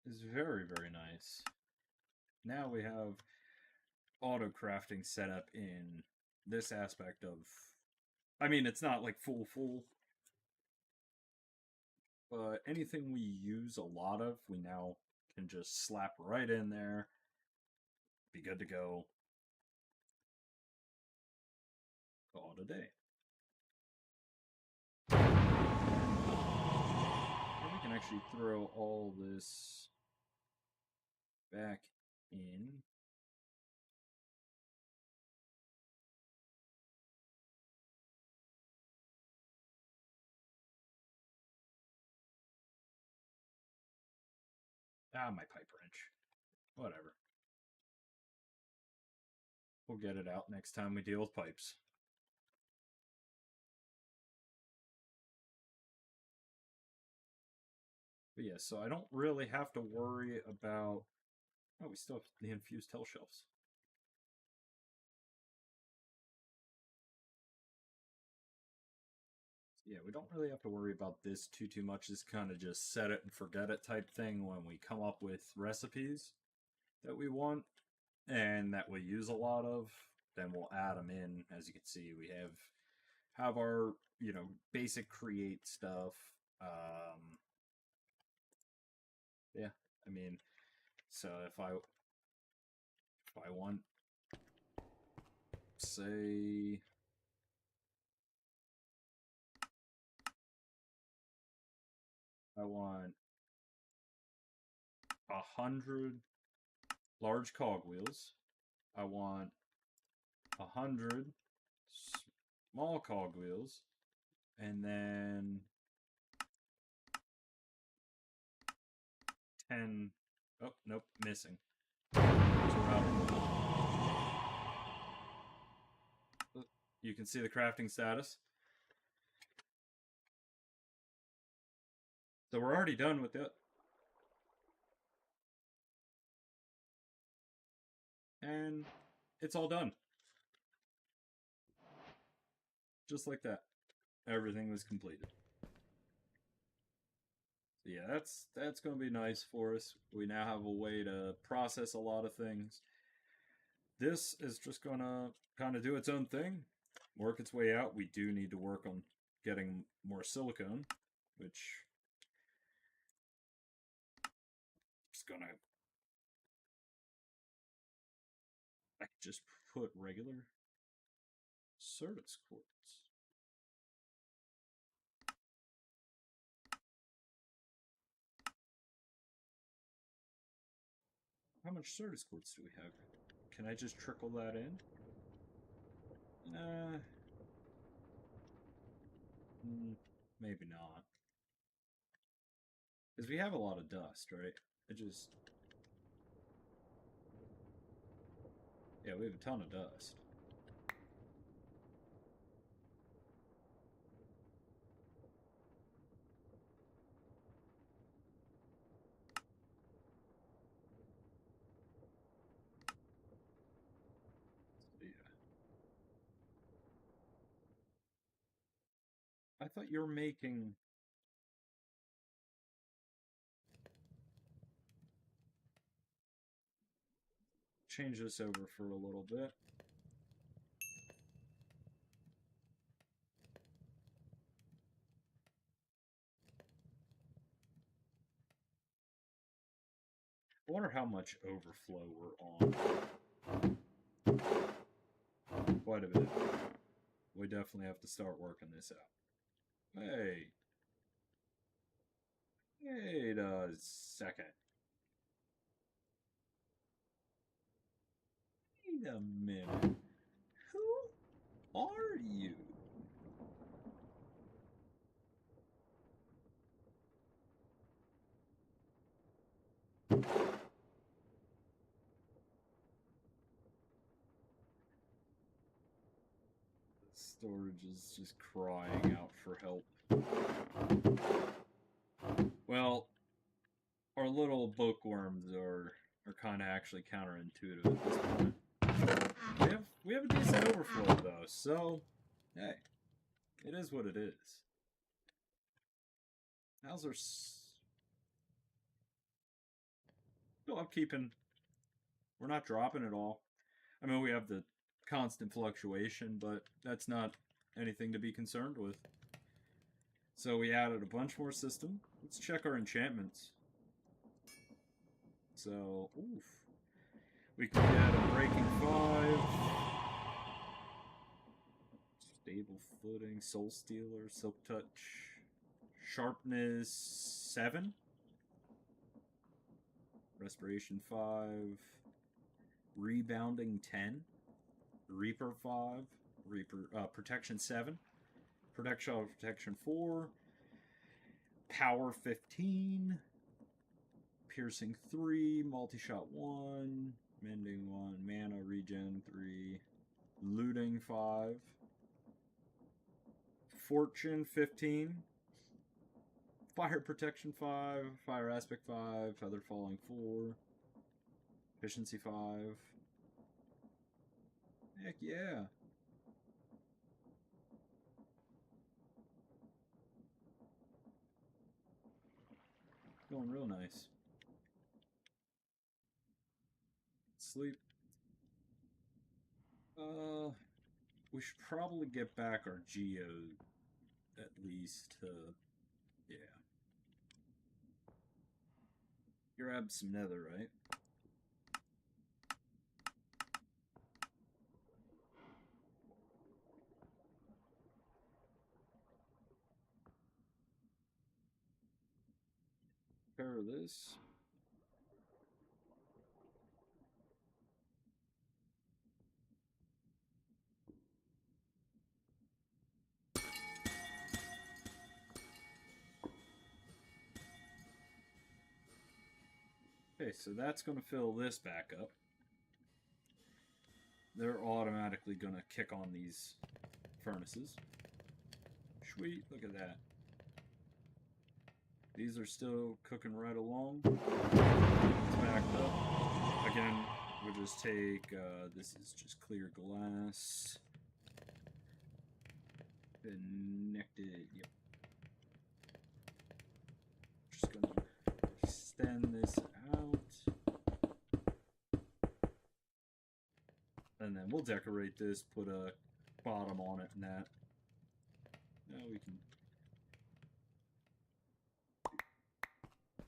is very, very nice. Now we have auto crafting set up in this aspect of, I mean, it's not like full, but anything we use a lot of, we now can just slap right in there, be good to go, call it a day. We can actually actually throw all this back in. Ah, my pipe wrench. Whatever. We'll get it out next time we deal with pipes. But yeah, so I don't really have to worry about... Oh, we still have the infused hell shelves. Yeah, we don't really have to worry about this too much. It's kind of just set it and forget it type thing when we come up with recipes that we want and that we use a lot of. Then we'll add them in. As you can see, we have our basic create stuff. Yeah, I mean, so if I want, say, I want 100 large cogwheels. I want 100 small cogwheels, and then 10. Oh, nope, missing. You can see the crafting status. So we're already done with it. And it's all done. Just like that. Everything was completed. So yeah, that's going to be nice for us. We now have a way to process a lot of things. This is just going to kind of do its own thing, work its way out. We do need to work on getting more silicone, which is going to... I could just put regular Certus quartz. How much Certus quartz do we have? Can I just trickle that in? Maybe not. Because we have a lot of dust, right? Yeah, we have a ton of dust. Yeah. I thought you were making... Change this over for a little bit. I wonder how much overflow we're on. Quite a bit. We definitely have to start working this out. Hey. Wait a second. Wait a minute. Who are you? Storage is just crying out for help. Well, our little bookworms are kind of actually counterintuitive at this point. We have a decent overflow though, so hey, it is what it is. How's our... No, I'm keeping... We're not dropping at all. I mean, we have the constant fluctuation, but that's not anything to be concerned with. So we added a bunch more system. Let's check our enchantments. So, oof. We can get a Breaking 5. Stable Footing, Soul Stealer, Silk Touch, Sharpness 7. Respiration 5. Rebounding 10. Reaper 5. Protection 7. Protection 4. Power 15. Piercing 3. Multi-shot 1. Mending 1. Mana regen 3. Looting 5. Fortune 15. Fire protection 5. Fire aspect 5. Feather falling 4. Efficiency 5. Heck yeah. Going real nice. Sleep. We should probably get back our geode at least to, yeah. Grab some netherite. Pair this. Okay, so that's going to fill this back up. They're automatically going to kick on these furnaces. Sweet, look at that. These are still cooking right along. It's backed up. Again, we'll just take, this is just clear glass. Connected, yep. Just gonna extend this out. And then we'll decorate this, put a bottom on it and that. Now we can...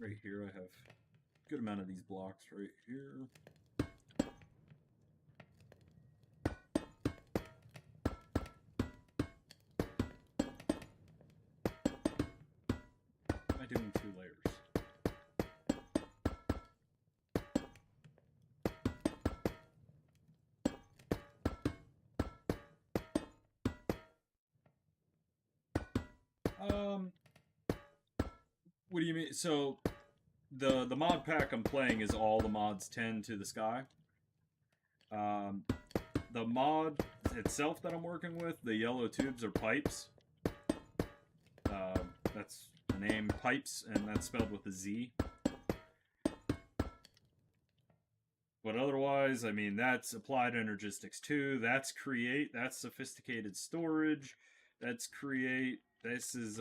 Right here I have a good amount of these blocks right here. Am I doing 2 layers? What do you mean? So, the mod pack I'm playing is all the mods 10 to the sky. The mod itself that I'm working with, the yellow tubes are pipes. That's the name, pipes, and that's spelled with a Z. But otherwise, I mean, that's applied energistics too. That's create. That's sophisticated storage. That's create. This is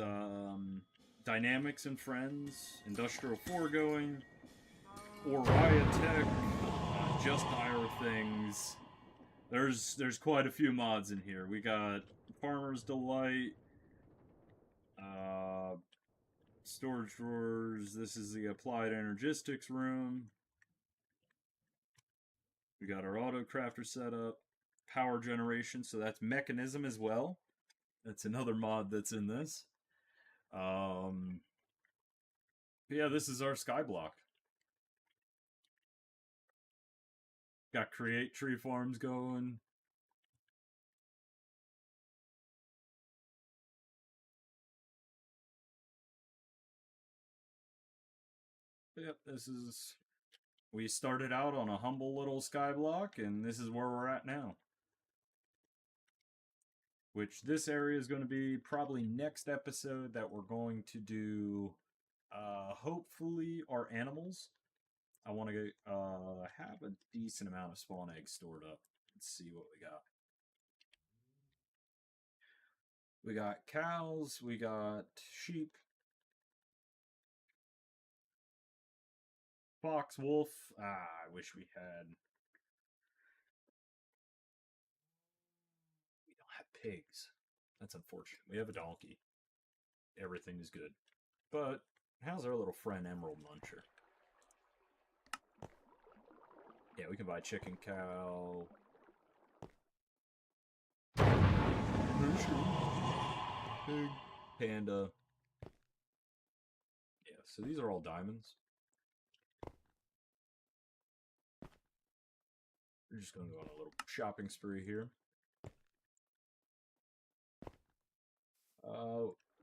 dynamics and friends. Industrial foregoing. Orion Tech. Just dire things. There's quite a few mods in here. We got Farmer's Delight. Storage drawers. This is the applied energistics room. We got our auto crafter set up, power generation, so that's mechanism as well. That's another mod that's in this. Yeah, this is our sky block. Got create tree farms going. Yep, this is... We started out on a humble little sky block, and this is where we're at now. Which this area is going to be probably next episode that we're going to do, hopefully, our animals. I want to have a decent amount of spawn eggs stored up. Let's see what we got. We got cows, we got sheep, fox, wolf. I wish we had... We don't have pigs. That's unfortunate. We have a donkey. Everything is good. But how's our little friend Emerald Muncher? Yeah, we can buy chicken, cow. Pig, panda. so these are all diamonds. We're just going to go on a little shopping spree here.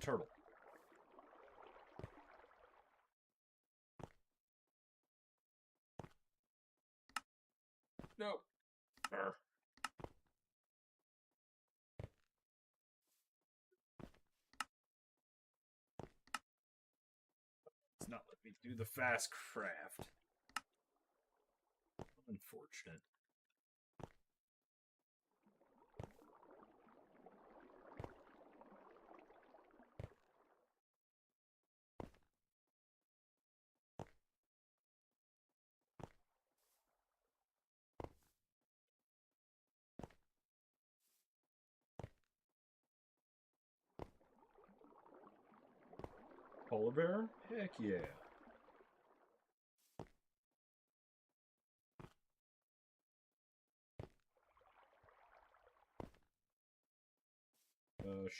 Turtle. No. Arr. It's not letting me do the fast craft. Unfortunate. Polar bear? Heck yeah.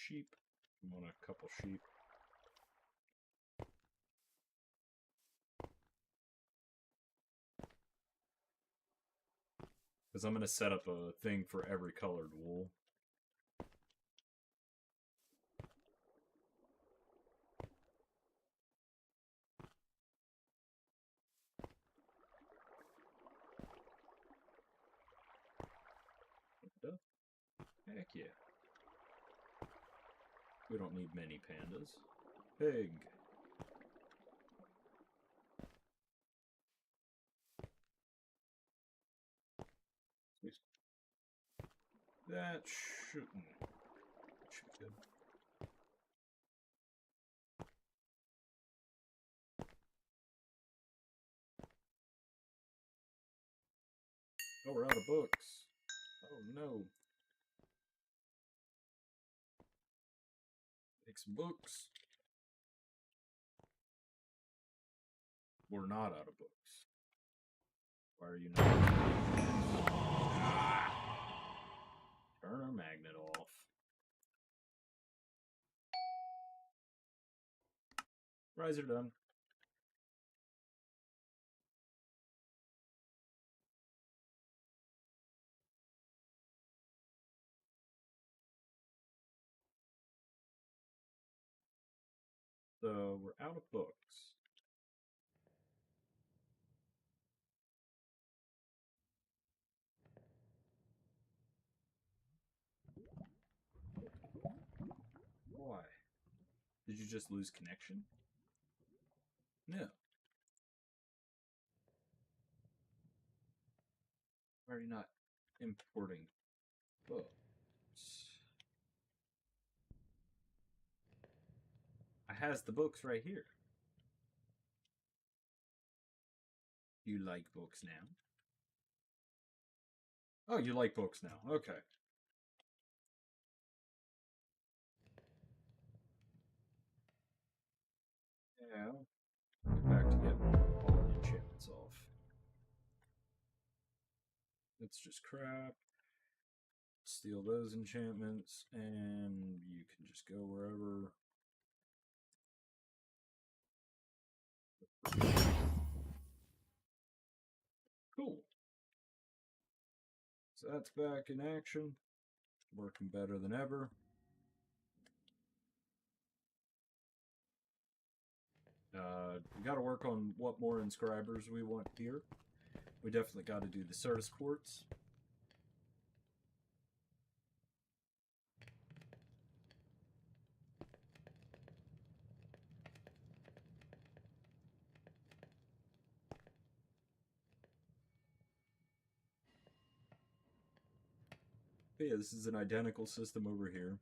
Sheep. I want a couple sheep. Because I'm going to set up a thing for every colored wool. Heck yeah. We don't need many pandas. Pig. That shouldn't. Should be good. Oh, we're out of books. Oh no. Make some books. We're not out of books. Why are you not? Turn our magnet off. Riser done. So we're out of books. Why? Did you just lose connection? No. Why are you not importing books? I has the books right here. You like books now? Oh, you like books now. Okay. Yeah. Get back to getting all the enchantments off. It's just crap. Steal those enchantments, and you can just go wherever. Cool. So that's back in action. Working better than ever. We got to work on what more inscribers we want here. We definitely got to do the Certus Quartz. But yeah, this is an identical system over here.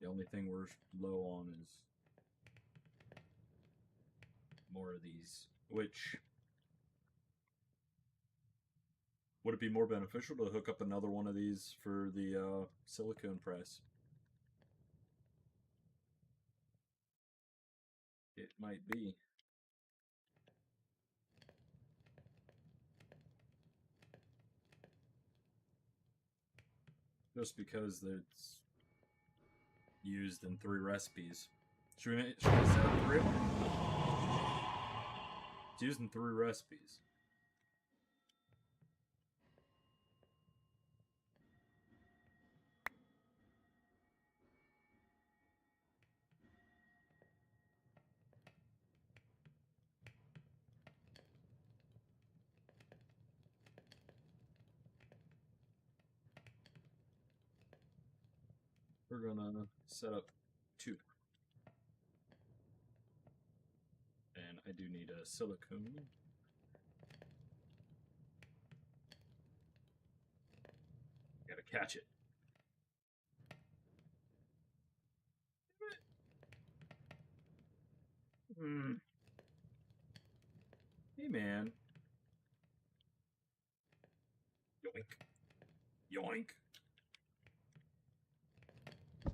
The only thing we're low on is more of these, which would it be more beneficial to hook up another one of these for the silicone press? It might be. Just because it's used in 3 recipes. Should we set up 3 of them? It's using 3 recipes. We're gonna set up 2. And I do need a silicone. Gotta catch it. Mm. Hey man. Yoink. Yoink.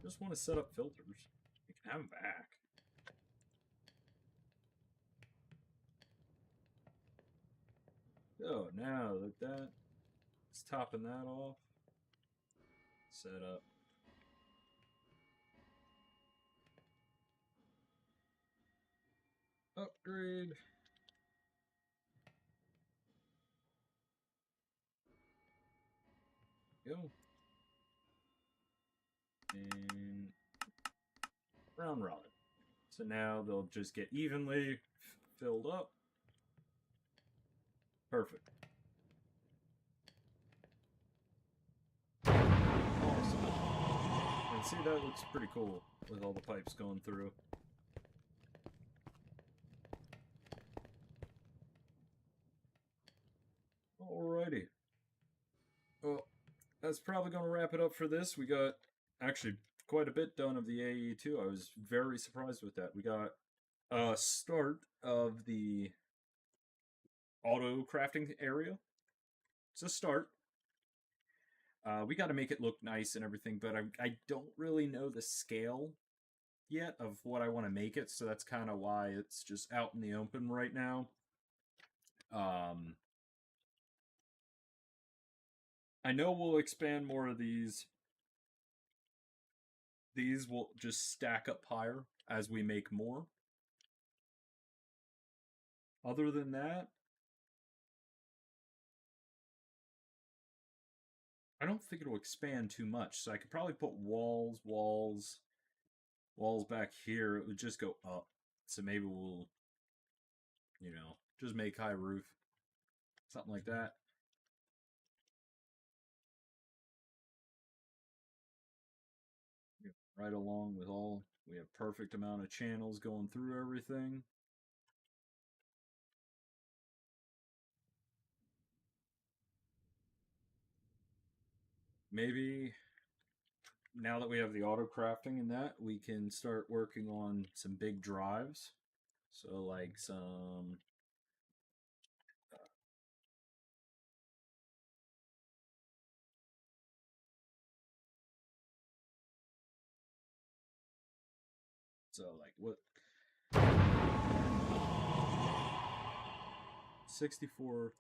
Just want to set up filters. You can have them back. So now that that's topping that off, set up. Upgrade. Go. And round robin. So now they'll just get evenly filled up. Perfect. Awesome. And see, that looks pretty cool with all the pipes going through. Alrighty. Well, that's probably going to wrap it up for this. We got actually quite a bit done of the AE2. I was very surprised with that. We got a start of the auto crafting area. It's a start. We got to make it look nice and everything, but I don't really know the scale yet of what I want to make it, so that's kind of why it's just out in the open right now. I know we'll expand more of these. These will just stack up higher as we make more. Other than that, I don't think it'll expand too much. So I could probably put walls back here. It would just go up. So maybe we'll, just make high roof. Something like that. Right along with all, we have perfect amount of channels going through everything. Maybe now that we have the auto crafting and that, we can start working on some big drives. So like some like what 64.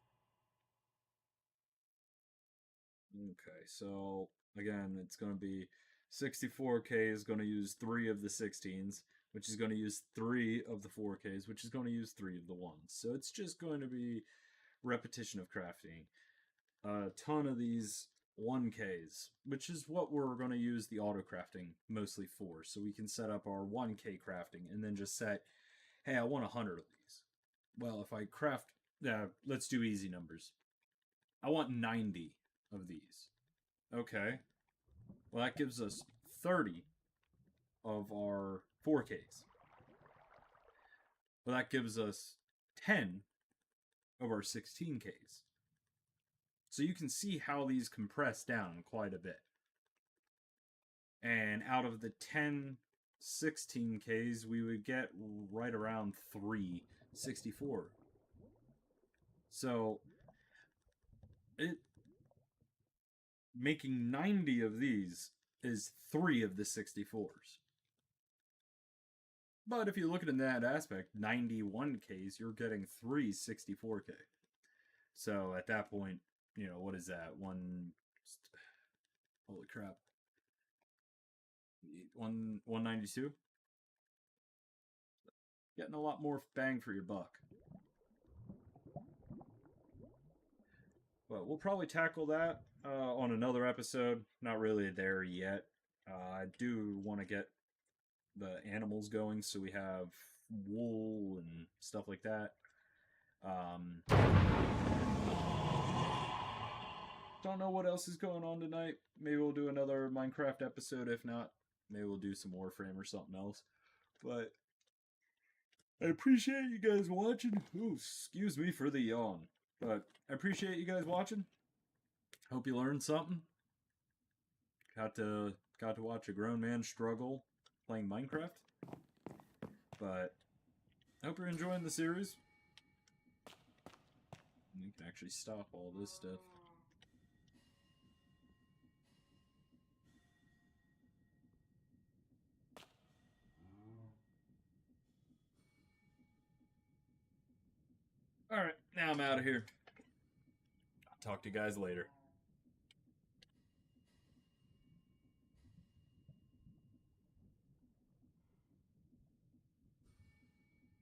Okay, so again, it's going to be 64K is going to use 3 of the 16s, which is going to use 3 of the 4Ks, which is going to use 3 of the 1s. So it's just going to be repetition of crafting. A ton of these 1Ks, which is what we're going to use the auto crafting mostly for. So we can set up our 1K crafting and then just set, hey, I want 100 of these. Well, if I craft, let's do easy numbers. I want 90 of these. Okay. Well, that gives us 30 of our 4Ks. Well, that gives us 10 of our 16Ks. So you can see how these compress down quite a bit. And out of the 10 16Ks, we would get right around 3 64. So it making 90 of these is 3 of the 64s. But if you look at it in that aspect, 91Ks, you're getting 3 64K. So at that point, what is that? Holy crap. 192? getting a lot more bang for your buck. But we'll probably tackle that on another episode. Not really there yet. I do want to get the animals going, so we have wool and stuff like that. Don't know what else is going on tonight. Maybe we'll do another Minecraft episode. If not, maybe we'll do some Warframe or something else. But I appreciate you guys watching. Ooh, excuse me for the yawn. But I appreciate you guys watching. Hope you learned something. Got to watch a grown man struggle playing Minecraft. But I hope you're enjoying the series. You can actually stop all this stuff. Alright, now I'm out of here. I'll talk to you guys later.